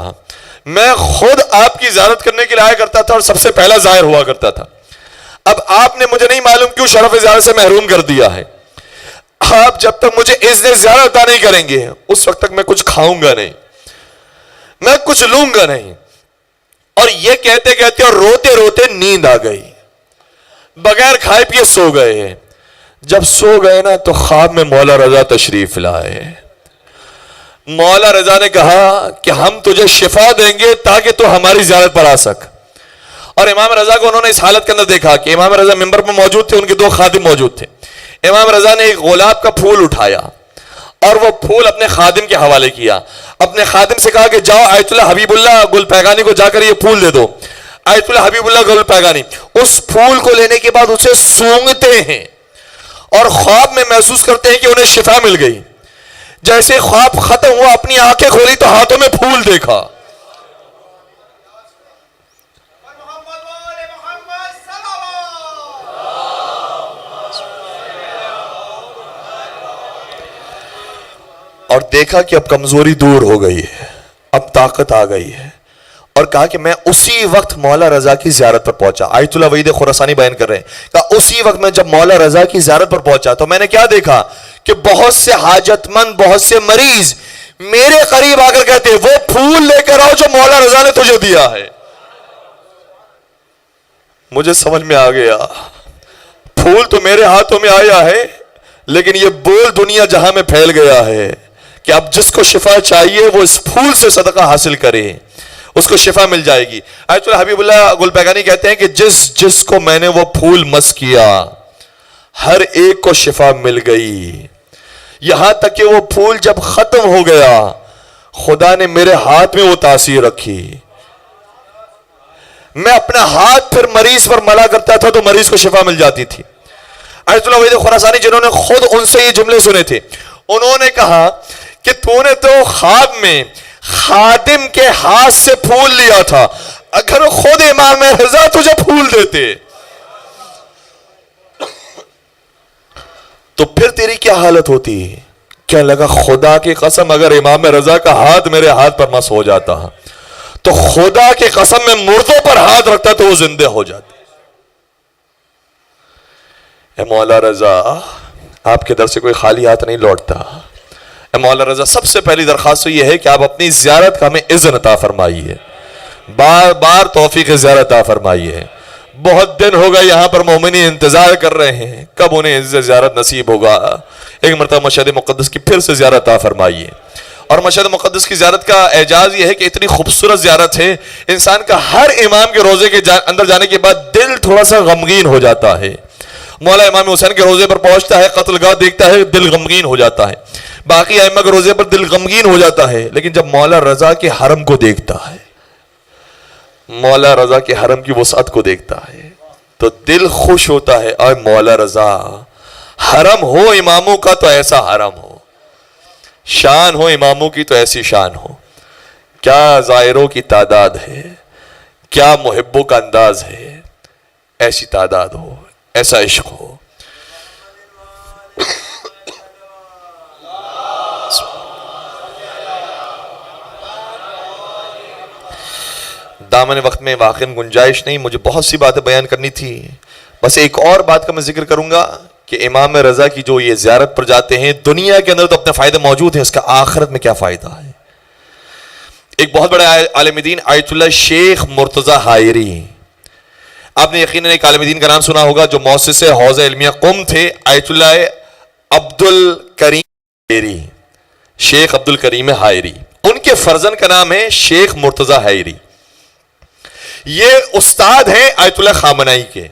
Speaker 2: میں خود آپ کی زیارت کرنے کے لیے آیا کرتا تھا اور سب سے پہلا ظاہر ہوا کرتا تھا. اب آپ نے مجھے نہیں معلوم کیوں شرف زیارت سے محروم کر دیا ہے. آپ جب تک مجھے اذن زیارت عطا نہیں کریں گے اس وقت تک میں کچھ کھاؤں گا نہیں, میں کچھ لوں گا نہیں. اور یہ کہتے کہتے اور روتے روتے نیند آ گئی, بغیر کھائے پیے سو گئے. جب سو گئے نا تو خواب میں مولا رضا تشریف لائے. مولا رضا نے کہا کہ ہم تجھے شفا دیں گے تاکہ تو ہماری زیارت پر آ سک. اور امام رضا کو انہوں نے اس حالت کے اندر دیکھا کہ امام رضا ممبر پر موجود تھے, ان کے 2 خادم موجود تھے. امام رضا نے ایک گلاب کا پھول اٹھایا اور وہ پھول اپنے خادم کے حوالے کیا. اپنے خادم سے کہا کہ جاؤ آیت اللہ حبیب اللہ گل پیگانی کو جا کر یہ پھول دے دو. آیت اللہ حبیب اللہ گل پیگانی اس پھول کو لینے کے بعد اسے سونگتے ہیں اور خواب میں محسوس کرتے ہیں کہ انہیں شفا مل گئی. جیسے خواب ختم ہوا, اپنی آنکھیں کھولی تو ہاتھوں میں پھول دیکھا. اور دیکھا کہ اب کمزوری دور ہو گئی ہے, اب طاقت آ گئی ہے, اور کہا کہ میں اسی وقت مولا رضا کی زیارت پر پہنچا. آیت اللہ وحید خراسانی بیان کر رہے ہیں. کہا اسی وقت میں جب مولا رضا کی زیارت پر پہنچا تو میں نے کیا دیکھا کہ بہت سے حاجت مند, بہت سے مریض میرے قریب آ کر کہتے وہ پھول لے کر آؤ جو مولا رضا نے تجھے دیا ہے. مجھے سمجھ میں آ گیا, پھول تو میرے ہاتھوں میں آیا ہے, لیکن یہ بول دنیا جہاں میں پھیل گیا ہے کہ اب جس کو شفا چاہیے وہ اس پھول سے صدقہ حاصل کرے, اس کو شفا مل جائے گی. آیت اللہ حبیب اللہ گلپیگانی کہتے ہیں کہ جس کو میں نے وہ پھول مس کیا ہر ایک کو شفا مل گئی. یہاں تک کہ وہ پھول جب ختم ہو گیا خدا نے میرے ہاتھ میں وہ تاثیر رکھی. میں اپنا ہاتھ پھر مریض پر ملا کرتا تھا تو مریض کو شفا مل جاتی تھی. آیت اللہ وحید خراسانی جنہوں نے خود ان سے یہ جملے سنے تھے, انہوں نے کہا کہ تو نے تو خواب میں خادم کے ہاتھ سے پھول لیا تھا, اگر خود امام رضا تجھے پھول دیتے تو پھر تیری کیا حالت ہوتی. کیا لگا خدا کی قسم اگر امام رضا کا ہاتھ میرے ہاتھ پر مس ہو جاتا تو خدا کی قسم میں مردوں پر ہاتھ رکھتا تو وہ زندے ہو جاتے. اے مولا رضا آپ کے در سے کوئی خالی ہاتھ نہیں لوٹتا. اے مولا رضا سب سے پہلی درخواست تو یہ ہے کہ آپ اپنی زیارت کا ہمیں اذن عطا فرمائیے, بار بار توفیق زیارت عطا فرمائیے. بہت دن ہو گئے یہاں پر مومنین انتظار کر رہے ہیں کب انہیں زیارت نصیب ہوگا. ایک مرتبہ مشہد مقدس کی پھر سے زیارت عطا فرمائیے. اور مشہد مقدس کی زیارت کا اعجاز یہ ہے کہ اتنی خوبصورت زیارت ہے, انسان کا ہر امام کے روزے کے اندر جانے کے بعد دل تھوڑا سا غمگین ہو جاتا ہے. مولا امام حسین کے روزے پر پہنچتا ہے, قتل گاہ دیکھتا ہے, دل غمگین ہو جاتا ہے. باقی ائمہ کے روزے پر دل غمگین ہو جاتا ہے, لیکن جب مولا رضا کے حرم کو دیکھتا ہے, مولا رضا کے حرم کی وسعت کو دیکھتا ہے تو دل خوش ہوتا ہے. اے مولا رضا حرم ہو اماموں کا تو ایسا حرم ہو, شان ہو اماموں کی تو ایسی شان ہو. کیا زائروں کی تعداد ہے, کیا محبوں کا انداز ہے, ایسی تعداد ہو, ایسا عشق ہو. دامن وقت میں واقعی گنجائش نہیں, مجھے بہت سی باتیں بیان کرنی تھی. بس ایک اور بات کا میں ذکر کروں گا کہ امام رضا کی جو یہ زیارت پر جاتے ہیں, دنیا کے اندر تو اپنے فائدے موجود ہیں, اس کا آخرت میں کیا فائدہ ہے. ایک بہت بڑے عالم دین آیت اللہ شیخ مرتضی حائری, آپ نے یقیناً ایک عالم دین کا نام سنا ہوگا جو مؤسس حوزہ علمیہ قم تھے, آیت اللہ عبد الکریم حائری, شیخ عبد الکریم حائری. ان کے فرزند کا نام ہے شیخ مرتضی حائری. یہ استاد ہیں آیت اللہ خامنائی کے,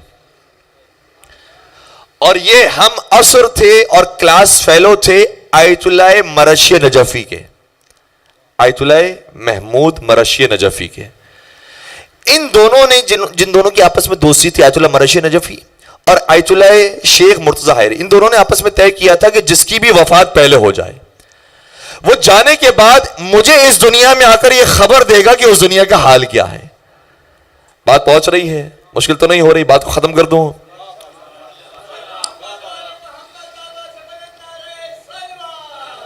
Speaker 2: اور یہ ہم عصر تھے اور کلاس فیلو تھے آیت اللہ مرشی نجفی کے, آیت اللہ محمود مرشی نجفی کے. ان دونوں نے جن دونوں کی آپس میں دوستی تھی, آیت اللہ مرشی نجفی اور آیت اللہ شیخ مرتضی حائری, ان دونوں نے آپس میں طے کیا تھا کہ جس کی بھی وفات پہلے ہو جائے وہ جانے کے بعد مجھے اس دنیا میں آ کر یہ خبر دے گا کہ اس دنیا کا حال کیا ہے. بات پہنچ رہی ہے, مشکل تو نہیں ہو رہی, بات کو ختم کر دوں.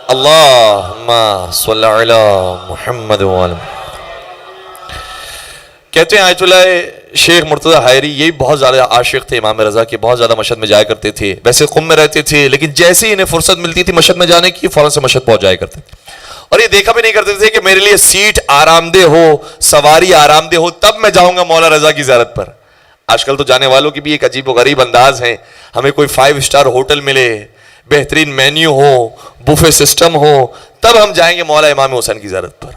Speaker 2: اللہم صلی علی محمد وعلی. کہتے ہیں آیت اللہ شیخ مرتضی حائری یہی بہت زیادہ عاشق تھے امام رضا کے, بہت زیادہ مشہد میں جایا کرتے تھے. ویسے قم میں رہتے تھے لیکن جیسے ہی انہیں فرصت ملتی تھی مشہد میں جانے کی فوراً سے مشہد پہنچ جایا کرتے تھے. اور یہ دیکھا بھی نہیں کرتے تھے کہ میرے لیے سیٹ آرام دہ ہو, سواری آرام دہ ہو, تب میں جاؤں گا مولا رضا کی زیارت پر. آج کل تو جانے والوں کی بھی ایک عجیب و غریب انداز ہے, ہمیں کوئی 5 اسٹار ہوٹل ملے, بہترین مینیو ہو, بوفے سسٹم ہو, تب ہم جائیں گے مولا امام حسین کی زیارت پر.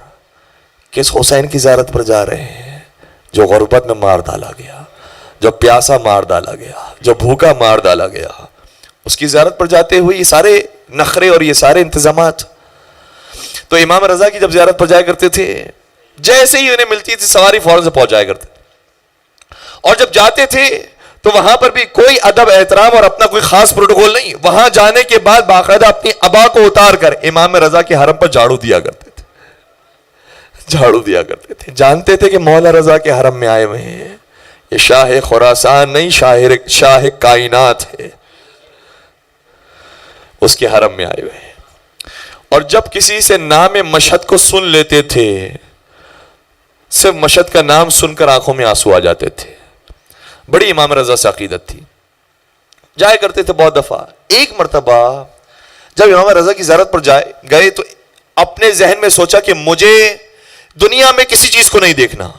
Speaker 2: کس حسین کی زیارت پر جا رہے ہیں جو غربت میں مار ڈالا گیا, جو پیاسا مار ڈالا گیا, جو بھوکا مار ڈالا گیا, اس کی زیارت پر جاتے ہوئے یہ سارے نخرے اور یہ سارے انتظامات. تو امام رضا کی جب زیارت پر جایا کرتے تھے جیسے ہی انہیں ملتی تھی سواری فوراً سے پہنچ جایا کرتے, اور جب جاتے تھے تو وہاں پر بھی کوئی ادب احترام اور اپنا کوئی خاص پروٹوکول نہیں. وہاں جانے کے بعد باقاعدہ اپنی ابا کو اتار کر امام رضا کے حرم پر جھاڑو دیا کرتے تھے, جھاڑو دیا کرتے تھے. جانتے تھے کہ مولا رضا کے حرم میں آئے ہوئے ہیں, یہ شاہ خراسان نہیں, شاہ کائنات ہے, اس کے حرم میں آئے ہوئے ہیں. اور جب کسی سے نام مشہد کو سن لیتے تھے صرف مشہد کا نام سن کر آنکھوں میں آنسو آ جاتے تھے. بڑی امام رضا سے عقیدت تھی, جایا کرتے تھے بہت دفعہ. ایک مرتبہ جب امام رضا کی زیارت پر گئے تو اپنے ذہن میں سوچا کہ مجھے دنیا میں کسی چیز کو نہیں دیکھنا,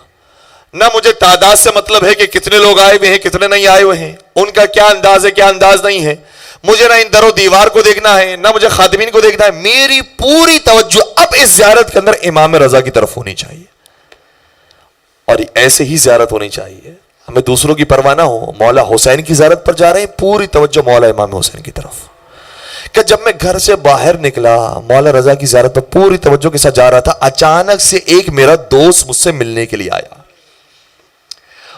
Speaker 2: نہ مجھے تعداد سے مطلب ہے کہ کتنے لوگ آئے ہوئے ہیں کتنے نہیں آئے ہوئے ہیں, ان کا کیا انداز ہے کیا انداز نہیں ہے, مجھے نہ ان در و دیوار کو دیکھنا ہے نہ مجھے خادمین کو دیکھنا ہے. میری پوری توجہ اب اس زیارت کے اندر امام رضا کی طرف ہونی چاہیے, اور ایسے ہی زیارت ہونی چاہیے. ہمیں دوسروں کی پرواہ نہ ہو, مولا حسین کی زیارت پر جا رہے ہیں, پوری توجہ مولا امام حسین کی طرف. کہ جب میں گھر سے باہر نکلا مولا رضا کی زیارت پر پوری توجہ کے ساتھ جا رہا تھا, اچانک سے ایک میرا دوست مجھ سے ملنے کے لیے آیا,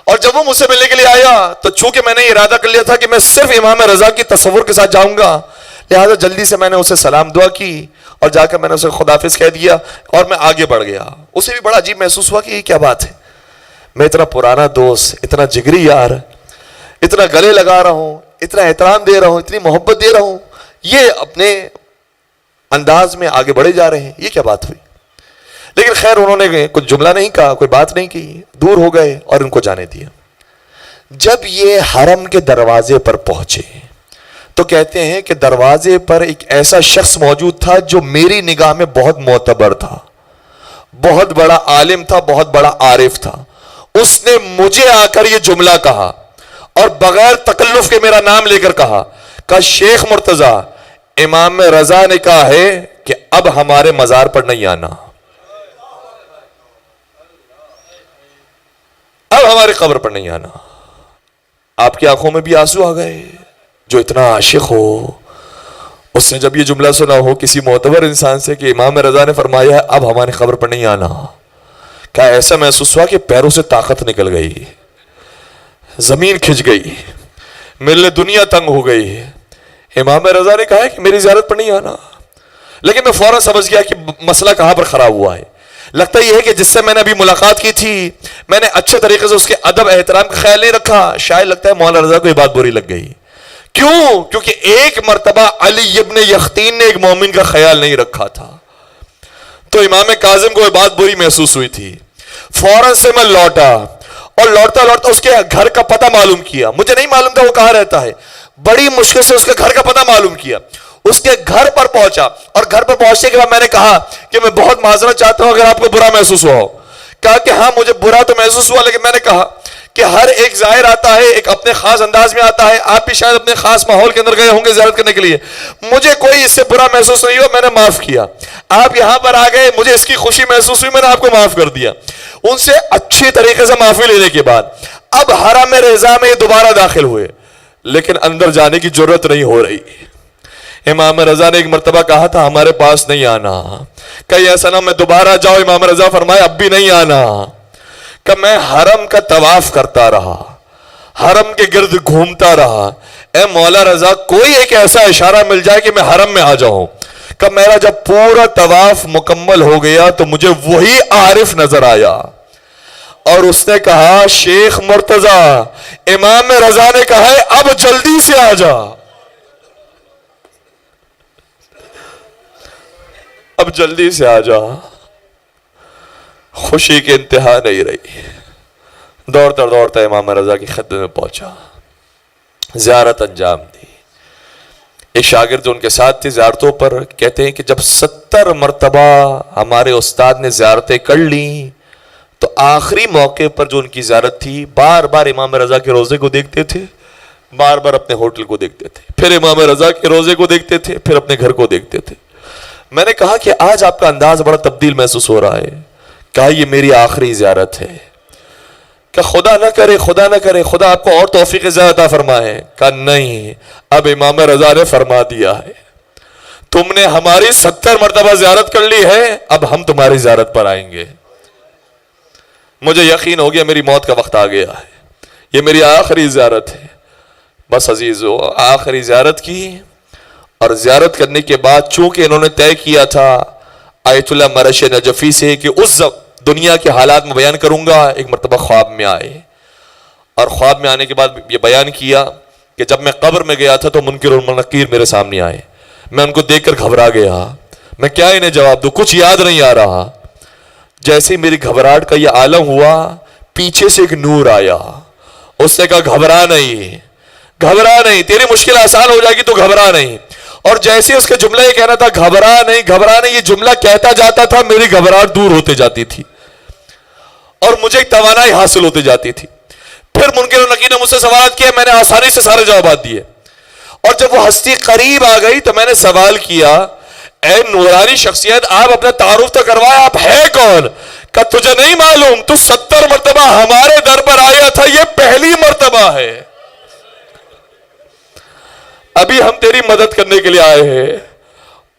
Speaker 2: اور جب وہ مجھ سے ملنے کے لیے آیا تو چونکہ میں نے ارادہ کر لیا تھا کہ میں صرف امام رضا کی تصور کے ساتھ جاؤں گا, لہذا جلدی سے میں نے اسے سلام دعا کی اور جا کر میں نے اسے خداحافظ کہہ دیا اور میں آگے بڑھ گیا. اسے بھی بڑا عجیب محسوس ہوا کہ یہ کیا بات ہے, میں اتنا پرانا دوست, اتنا جگری یار, اتنا گلے لگا رہا ہوں, اتنا احترام دے رہا ہوں, اتنی محبت دے رہا ہوں, یہ اپنے انداز میں آگے بڑھے جا رہے ہیں, یہ کیا بات ہوئی. لیکن خیر انہوں نے کچھ جملہ نہیں کہا, کوئی بات نہیں کی, دور ہو گئے اور ان کو جانے دیا. جب یہ حرم کے دروازے پر پہنچے تو کہتے ہیں کہ دروازے پر ایک ایسا شخص موجود تھا جو میری نگاہ میں بہت معتبر تھا, بہت بڑا عالم تھا, بہت بڑا عارف تھا. اس نے مجھے آ کر یہ جملہ کہا اور بغیر تکلف کے میرا نام لے کر کہا کہ شیخ مرتضی, امام رضا نے کہا ہے کہ اب ہمارے مزار پر نہیں آنا, اب ہماری قبر پر نہیں آنا. آپ کی آنکھوں میں بھی آنسو آ گئے. جو اتنا عاشق ہو اس نے جب یہ جملہ سنا ہو کسی معتبر انسان سے کہ امام رضا نے فرمایا ہے اب ہماری قبر پر نہیں آنا, کیا ایسا محسوس ہوا کہ پیروں سے طاقت نکل گئی, زمین کھنچ گئی, میرے لیے دنیا تنگ ہو گئی. امام رضا نے کہا ہے کہ میری زیارت پر نہیں آنا. لیکن میں فوراً سمجھ گیا کہ مسئلہ کہاں پر خراب ہوا ہے. لگتا یہ ہے کہ جس سے میں نے ابھی ملاقات کی تھی میں نے اچھے طریقے سے اس کے ادب احترام کا خیال نہیں رکھا. شاید لگتا ہے مولانا رضا کو یہ بات بری لگ گئی. کیوں؟ کیونکہ ایک مرتبہ علی ابن یختین نے ایک مومن کا خیال نہیں رکھا تھا, تو امام کاظم کو یہ بات بری محسوس ہوئی تھی. فوراً سے میں لوٹا اور لوٹتا لوٹتا اس کے گھر کا پتہ معلوم کیا. مجھے نہیں معلوم تھا وہ کہاں رہتا ہے, بڑی مشکل سے اس کے گھر کا پتہ معلوم کیا. اس کے گھر پر پہنچا اور گھر پر پہنچنے کے بعد میں نے کہا کہ میں بہت معذرت چاہتا ہوں اگر آپ کو برا محسوس ہوا ہو. کہا کہ ہاں مجھے برا تو محسوس ہوا, لیکن میں نے کہا کہ ہر ایک زائر آتا ہے ایک اپنے خاص انداز میں آتا ہے, آپ بھی شاید اپنے خاص ماحول کے اندر گئے ہوں گے زیارت کرنے کے لیے, مجھے کوئی اس سے برا محسوس نہیں ہوا, میں نے معاف کیا. آپ یہاں پر آ گئے, مجھے اس کی خوشی محسوس ہوئی, میں نے آپ کو معاف کر دیا. ان سے اچھی طریقے سے معافی لینے کے بعد اب حرم رضا میں دوبارہ داخل ہوئے, لیکن اندر جانے کی ضرورت نہیں ہو رہی. امام رضا نے ایک مرتبہ کہا تھا ہمارے پاس نہیں آنا, کہیں ایسا نہ میں دوبارہ جاؤ. امام رضا فرمایا اب بھی نہیں آنا. کہ میں حرم کا طواف کرتا رہا, حرم کے گرد گھومتا رہا. اے مولا رضا کوئی ایک ایسا اشارہ مل جائے کہ میں حرم میں آ جاؤں. کہ میرا جب پورا طواف مکمل ہو گیا تو مجھے وہی عارف نظر آیا اور اس نے کہا شیخ مرتضی, امام رضا نے کہا ہے اب جلدی سے آ جا, اب جلدی سے آ جا. خوشی کی انتہا نہیں رہی. دوڑتا دوڑتا امام رضا کی خدمت میں پہنچا, زیارت انجام دی. ایک شاگرد جو ان کے ساتھ تھے زیارتوں پر, کہتے ہیں کہ جب 70 مرتبہ ہمارے استاد نے زیارتیں کر لیں تو آخری موقع پر جو ان کی زیارت تھی بار بار امام رضا کے روزے کو دیکھتے تھے, بار بار اپنے ہوٹل کو دیکھتے تھے, پھر امام رضا کے روزے کو دیکھتے تھے, پھر اپنے گھر کو دیکھتے تھے. میں نے کہا کہ آج آپ کا انداز بڑا تبدیل محسوس ہو رہا ہے. کہا یہ میری آخری زیارت ہے. کہ خدا نہ کرے خدا آپ کو اور توفیق زیادہ عطا فرمائے. کہا نہیں, اب امام رضا نے فرما دیا ہے تم نے ہماری 70 مرتبہ زیارت کر لی ہے, اب ہم تمہاری زیارت پر آئیں گے. مجھے یقین ہو گیا میری موت کا وقت آ گیا ہے, یہ میری آخری زیارت ہے. بس عزیزو آخری زیارت کی, اور زیارت کرنے کے بعد چونکہ انہوں نے طے کیا تھا آیت اللہ مرش نجفی سے کہ اس دنیا کے حالات میں بیان کروں گا, ایک مرتبہ خواب میں آئے اور خواب میں آنے کے بعد یہ بیان کیا کہ جب میں قبر میں گیا تھا تو منکر اور منکیر میرے سامنے آئے. میں ان کو دیکھ کر گھبرا گیا, میں کیا انہیں جواب دوں, کچھ یاد نہیں آ رہا. جیسے ہی میری گھبراہٹ کا یہ عالم ہوا پیچھے سے ایک نور آیا, اس نے کہا گھبرا نہیں, گھبرا نہیں, تیری مشکل آسان ہو جائے گی تو گھبرا نہیں. اور جیسے اس کا جملہ یہ کہنا تھا گھبرا نہیں گھبرا نہیں, یہ جملہ کہتا جاتا تھا میری گھبراہٹ دور ہوتے جاتی تھی اور مجھے ایک توانائی حاصل ہوتے جاتی تھی. پھر منکر و نکیر نے مجھ سے سوالات کیا, میں نے آسانی سے سارے جوابات دیے. اور جب وہ ہستی قریب آ گئی تو میں نے سوال کیا, اے نورانی شخصیت آپ اپنا تعارف تو کروائے, آپ ہے کون؟ کہ تجھے نہیں معلوم, تو 70 مرتبہ ہمارے در پر آیا تھا, یہ پہلی مرتبہ ہے. ابھی ہم تیری مدد کرنے کے لیے آئے ہیں,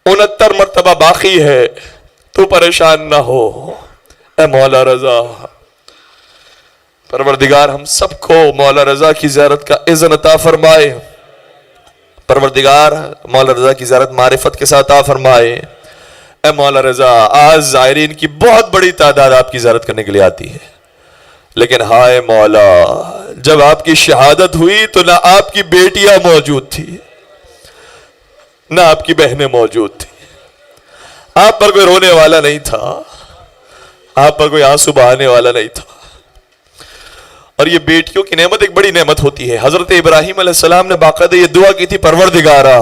Speaker 2: 69 مرتبہ باقی ہے, تو پریشان نہ ہو. اے مولا رضا, پروردگار ہم سب کو مولا رضا کی زیارت کا اذن عطا فرمائے. پروردگار مولا رضا کی زیارت معرفت کے ساتھ عطا فرمائے. اے مولا رضا, آج زائرین کی بہت بڑی تعداد آپ کی زیارت کرنے کے لیے آتی ہے, لیکن ہائے مولا, جب آپ کی شہادت ہوئی تو نہ آپ کی بیٹیاں موجود تھی, نہ آپ کی بہنیں موجود تھی. آپ پر کوئی رونے والا نہیں تھا, آپ پر کوئی آنسو بہانے والا نہیں تھا. اور یہ بیٹیوں کی نعمت ایک بڑی نعمت ہوتی ہے. حضرت ابراہیم علیہ السلام نے باقاعدہ یہ دعا کی تھی, پروردگارا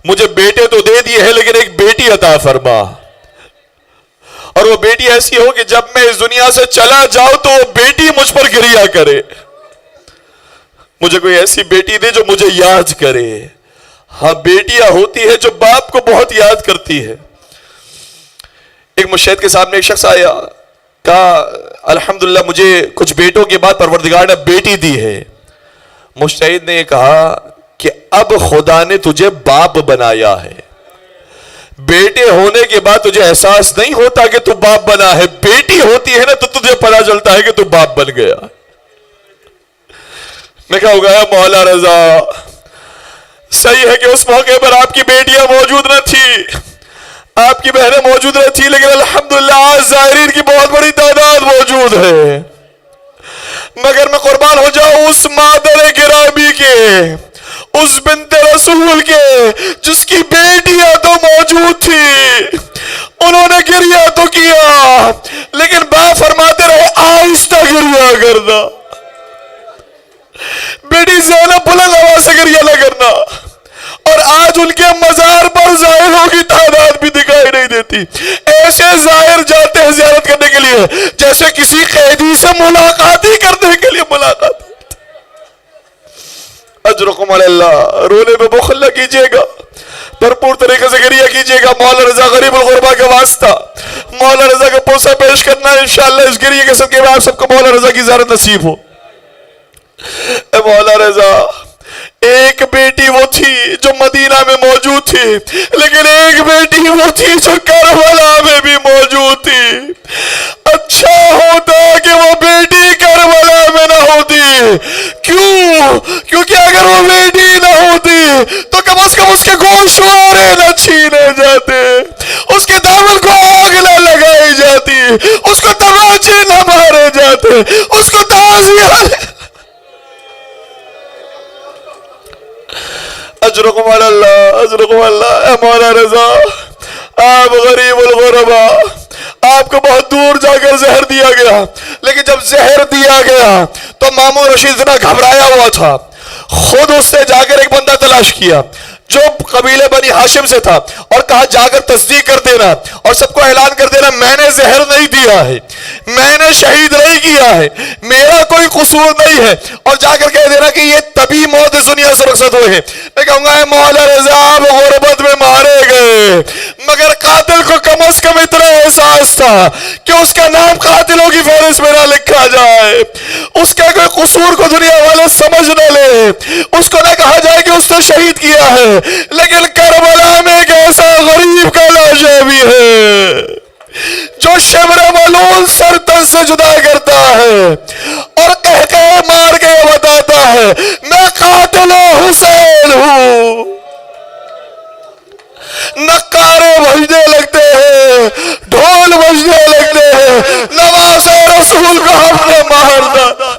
Speaker 2: مجھے بیٹے تو دے دیے ہیں لیکن ایک بیٹی عطا فرما, اور وہ بیٹی ایسی ہو کہ جب میں اس دنیا سے چلا جاؤں تو وہ بیٹی مجھ پر گریا کرے. مجھے کوئی ایسی بیٹی دے جو مجھے یاد کرے. ہاں بیٹیاں ہوتی ہے جو باپ کو بہت یاد کرتی ہے. ایک مشہد کے سامنے ایک شخص آیا, کہا الحمدللہ مجھے کچھ بیٹوں کے بعد پروردگار نے بیٹی دی ہے. مجتہد نے یہ کہا کہ اب خدا نے تجھے باپ بنایا ہے, بیٹے ہونے کے بعد تجھے احساس نہیں ہوتا کہ تو باپ بنا ہے, بیٹی ہوتی ہے نا تو تجھے پتا چلتا ہے کہ تو باپ بن گیا. میں کہا ہوگا مولا رضا, صحیح ہے کہ اس موقع پر آپ کی بیٹیاں موجود نہ تھی, آپ کی بہنیں موجود نہ تھی, لیکن الحمدللہ آج زائرین کی بہت بڑی تعداد موجود ہے. مگر میں قربان ہو جاؤں اس مادر گرامی کے, اس بنت رسول کے جس کی بیٹیاں تو موجود تھی. انہوں نے گریا تو کیا, لیکن باپ فرماتے رہے آہستہ گریا کرنا, بیٹی زینب بلند آواز سے گریا نہ کرنا. اور آج ان کے مزار پر زائروں کی تعداد بھی دکھائی نہیں دیتی. ایسے زائر جاتے ہیں زیارت کرنے کے لیے جیسے کسی قیدی سے ملاقات ہی کرنے کے لیے ملاقات. اجرکم علی اللہ, رونے میں بخل نہ کیجیے گا, بھرپور طریقے سے گریہ کیجیے گا. مولا رضا غریب الغربا کا واسطہ, مولا رضا کا پوسا پیش کرنا ہے. انشاءاللہ اس گریہ کے صدقے میں آپ سب کو مولا رضا کی زیارت نصیب ہو. اے مولا رضا, ایک بیٹی وہ تھی جو مدینہ میں موجود تھی, لیکن ایک بیٹی وہ تھی جو کربلا میں بھی موجود تھی. اچھا ہوتا کہ وہ بیٹی کربلا میں نہ ہوتی. کیوں؟ کیونکہ اگر وہ بیٹی نہ ہوتی تو کم از کم اس کے گوشوارے نہ چھینے جاتے, اس کے دامن کو آگ نہ لگائی جاتی, اس کو تماچے نہ مارے جاتے, اس کو تعزیہ. اجرکم علی اللہ, اجرکم اللہ. اے مولا رضا, آپ غریب الغربا, آپ کو بہت دور جا کر زہر دیا گیا, لیکن جب زہر دیا گیا تو مامون رشید اتنا گھبرایا ہوا تھا, خود اس سے جا کر ایک بندہ تلاش کیا جو قبیلے بنی ہاشم سے تھا, اور کہا جا کر تصدیق کر دینا اور سب کو اعلان کر دینا میں نے زہر نہیں دیا ہے, میں نے شہید نہیں کیا ہے, میرا کوئی قصور نہیں ہے, اور جا کر کہہ دینا کہ یہ تبھی موت اس دنیا سے رخصت ہوئے ہیں. میں کہوں گا اے مولا رضا, آپ غربت میں مارے گئے, مگر قاتل کو کم از کم اتنا احساس تھا کہ اس کا نام قاتلوں کی فہرست میں نہ لکھا جائے, اس کا کوئی قصور کو دنیا والے سمجھ نہ لے, اس کو نہ کہا جائے کہ اس نے شہید کیا ہے. لیکن کربلا میں ایک ایسا غریب کا لاشا بھی ہے جو شبر ملول سر تن سے جدا کرتا ہے اور کہہ مار کے بتاتا ہے میں قاتل حسین ہوں. نقارے بجنے لگتے ہیں, ڈھول بجنے لگتے ہیں, نواز رسول کو ہم نے مار دا.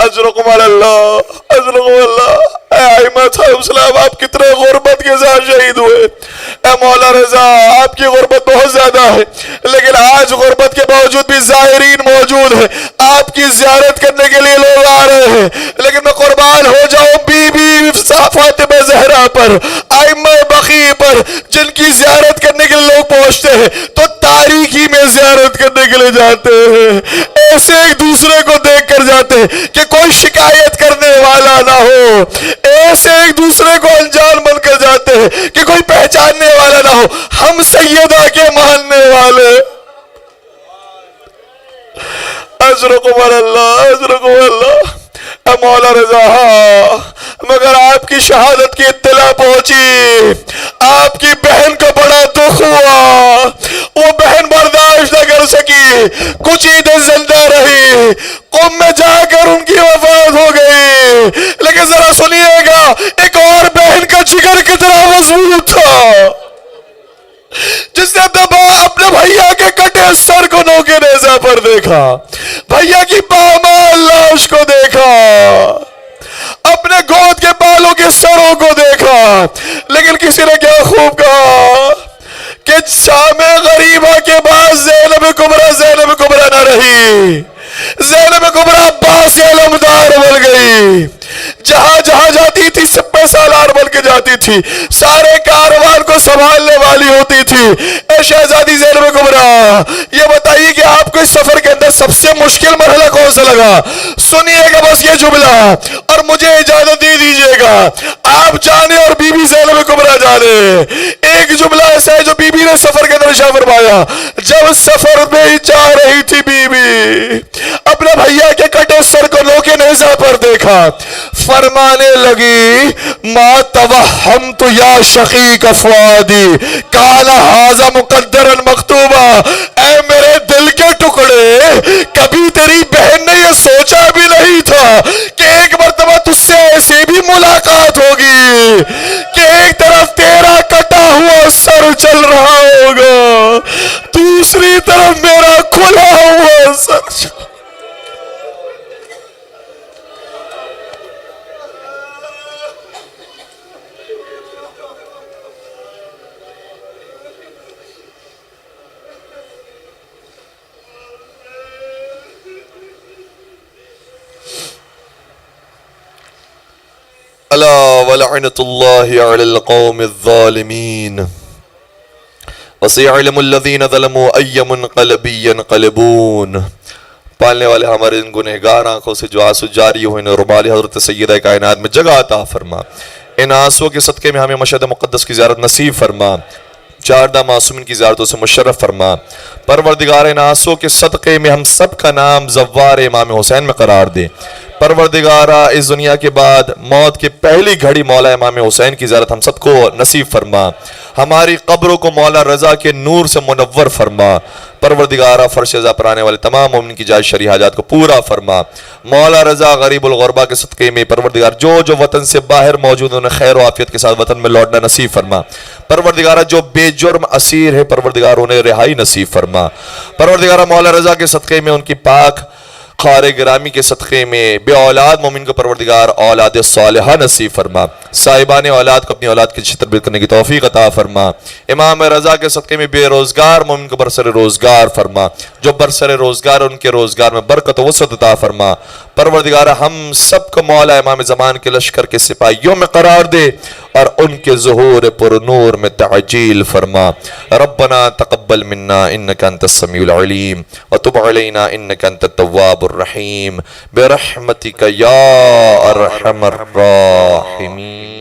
Speaker 2: اجرکم اللہ، اجرکم اللہ۔ اے ائمہ اسلام، آپ کتنے غربت کے ساتھ شہید ہوئے۔ اے مولا رضا، آپ کی غربت بہت زیادہ ہے، لیکن آج غربت کے باوجود بھی زائرین موجود ہیں، آپ کی زیارت کرنے کے لیے لوگ آ رہے ہیں۔ لیکن میں قربان ہو جاؤں بی بی فاطمہ زہرا پر، ائمہ بقیع پر، جن کی زیارت کرنے کے لیے لوگ پہنچتے ہیں تو تاریکی میں زیارت کرنے کے لیے جاتے ہیں، ایسے ایک دوسرے کو دیکھ کر جاتے ہیں کہ کوئی شکایت کرنے والا نہ ہو، ایسے ایک دوسرے کو انجان بن کر جاتے ہیں کہ کوئی پہچاننے والا نہ ہو، ہم سیدہ کے ماننے والے۔ اجرکم اللہ، اجرکم اللہ۔ اے مولا رضا، مگر آپ کی شہادت کی اطلاع پہنچی، آپ کی بہن کو بڑا دکھ ہوا، وہ بہن برداشت نہ کر سکی، کچھ ہی دن زندہ رہی، قم میں جا کر ان کی وفات ہو گئی۔ لیکن ذرا سنیے گا، ایک اور بہن کا جگر کتنا مضبوط تھا، جس نے اپنے بھیا کے کٹے سر کو نوکے نیزہ پر دیکھا، بھیا کی پامال لاش کو دیکھا، اپنے گود کے بالوں کے سروں کو دیکھا، لیکن کسی نے کیا خوب کہا کہ شام غریبہ کے بعد زینب کبریٰ نہ رہی، زینب کبریٰ عباس علمدار بن گئی، جہاں جہاں جاتی تھی سب پہ سالار بن کے جاتی تھی، سارے کاروان کو سنبھالنے والی ہوتی تھی۔ اے شہزادی زینب کبریٰ، یہ بتائیے کہ آپ کو اس سفر کے اندر سب سے مشکل مرحلہ کون سا لگا؟ سنیے گا بس یہ جملہ اور مجھے اجازت دے دیجئے گا، آپ جانے اور بی بی زینب کبریٰ جانے۔ ایک جملہ ایسا ہے جو بی بی نے سفر کے اندر ارشاد فرمایا، جب سفر میں جا رہی تھی بی بی، اپنے بھیا کے کٹے سر کو نوکے نیزہ پر دیکھا، فرمانے لگی ما توہمت یا شقیق فؤادی قال ھذا مقدرا مکتوبا، اے میرے دل کے ٹکڑے، کبھی تیری بہن نے یہ سوچا بھی نہیں تھا کہ ایک مرتبہ تجھ سے ایسی بھی ملاقات ہوگی کہ ایک طرف تیرا کٹا ہوا سر چل رہا ہوگا، دوسری طرف میرا کھلا ہوا سر چل۔ الا ولعنت اللہ علی القوم الظالمین وسيعلم الذین ظلموا ای منقلب ینقلبون۔ پالنے والے ہمارے ان گنہگار آنکھوں سے جو آنسو جاری ہوئے انہیں رمال حضرت سیدہ کائنات میں جگہ عطا فرما، ان آنسوں کے صدقے میں ہمیں مشہد مقدس کی زیارت نصیب فرما، چاردہ معصومین کی زیارتوں سے مشرف فرما۔ پروردگار ان آنسوں کے صدقے میں ہم سب کا نام زوار امام حسین میں قرار دے۔ پروردگارہ اس دنیا کے بعد موت کی پہلی گھڑی مولا امام حسین کی زیارت ہم سب کو نصیب فرما، ہماری قبروں کو مولا رضا کے نور سے منور فرما۔ پروردگارہ فرش رضا پر آنے والے تمام مومن کی جائز شرعی حاجات کو پورا فرما۔ مولا رضا غریب الغربا کے صدقے میں پروردگار جو وطن سے باہر موجود ہیں انہیں خیر و عافیت کے ساتھ وطن میں لوٹنا نصیب فرما۔ پروردگارہ جو بے جرم اسیر ہے پروردگار انہیں رہائی نصیب فرما۔ پروردگارہ مولا رضا کے صدقے میں ان کی پاک خار گرامی کے صدقے میں بے اولاد مومن کو پروردگار اولاد صالحہ نصیب فرما۔ صاحبان اولاد کو اپنی اولاد کی اچھی تربیت کرنے کی توفیق عطا فرما۔ امام رضا کے صدقے میں بے روزگار مومن کو برسر روزگار فرما، جو برسر روزگار ان کے روزگار میں برکت و وسعت عطا فرما۔ پروردگار ہم سب کو مولا امام زمان کے لشکر کے سپاہیوں میں قرار دے اور ان کے ظہور پر نور میں تعجیل فرما۔ ربنا تقبل منا انك انت السميع العليم وتب علينا انك انت التواب الرحيم برحمتك يا ارحم الراحمين۔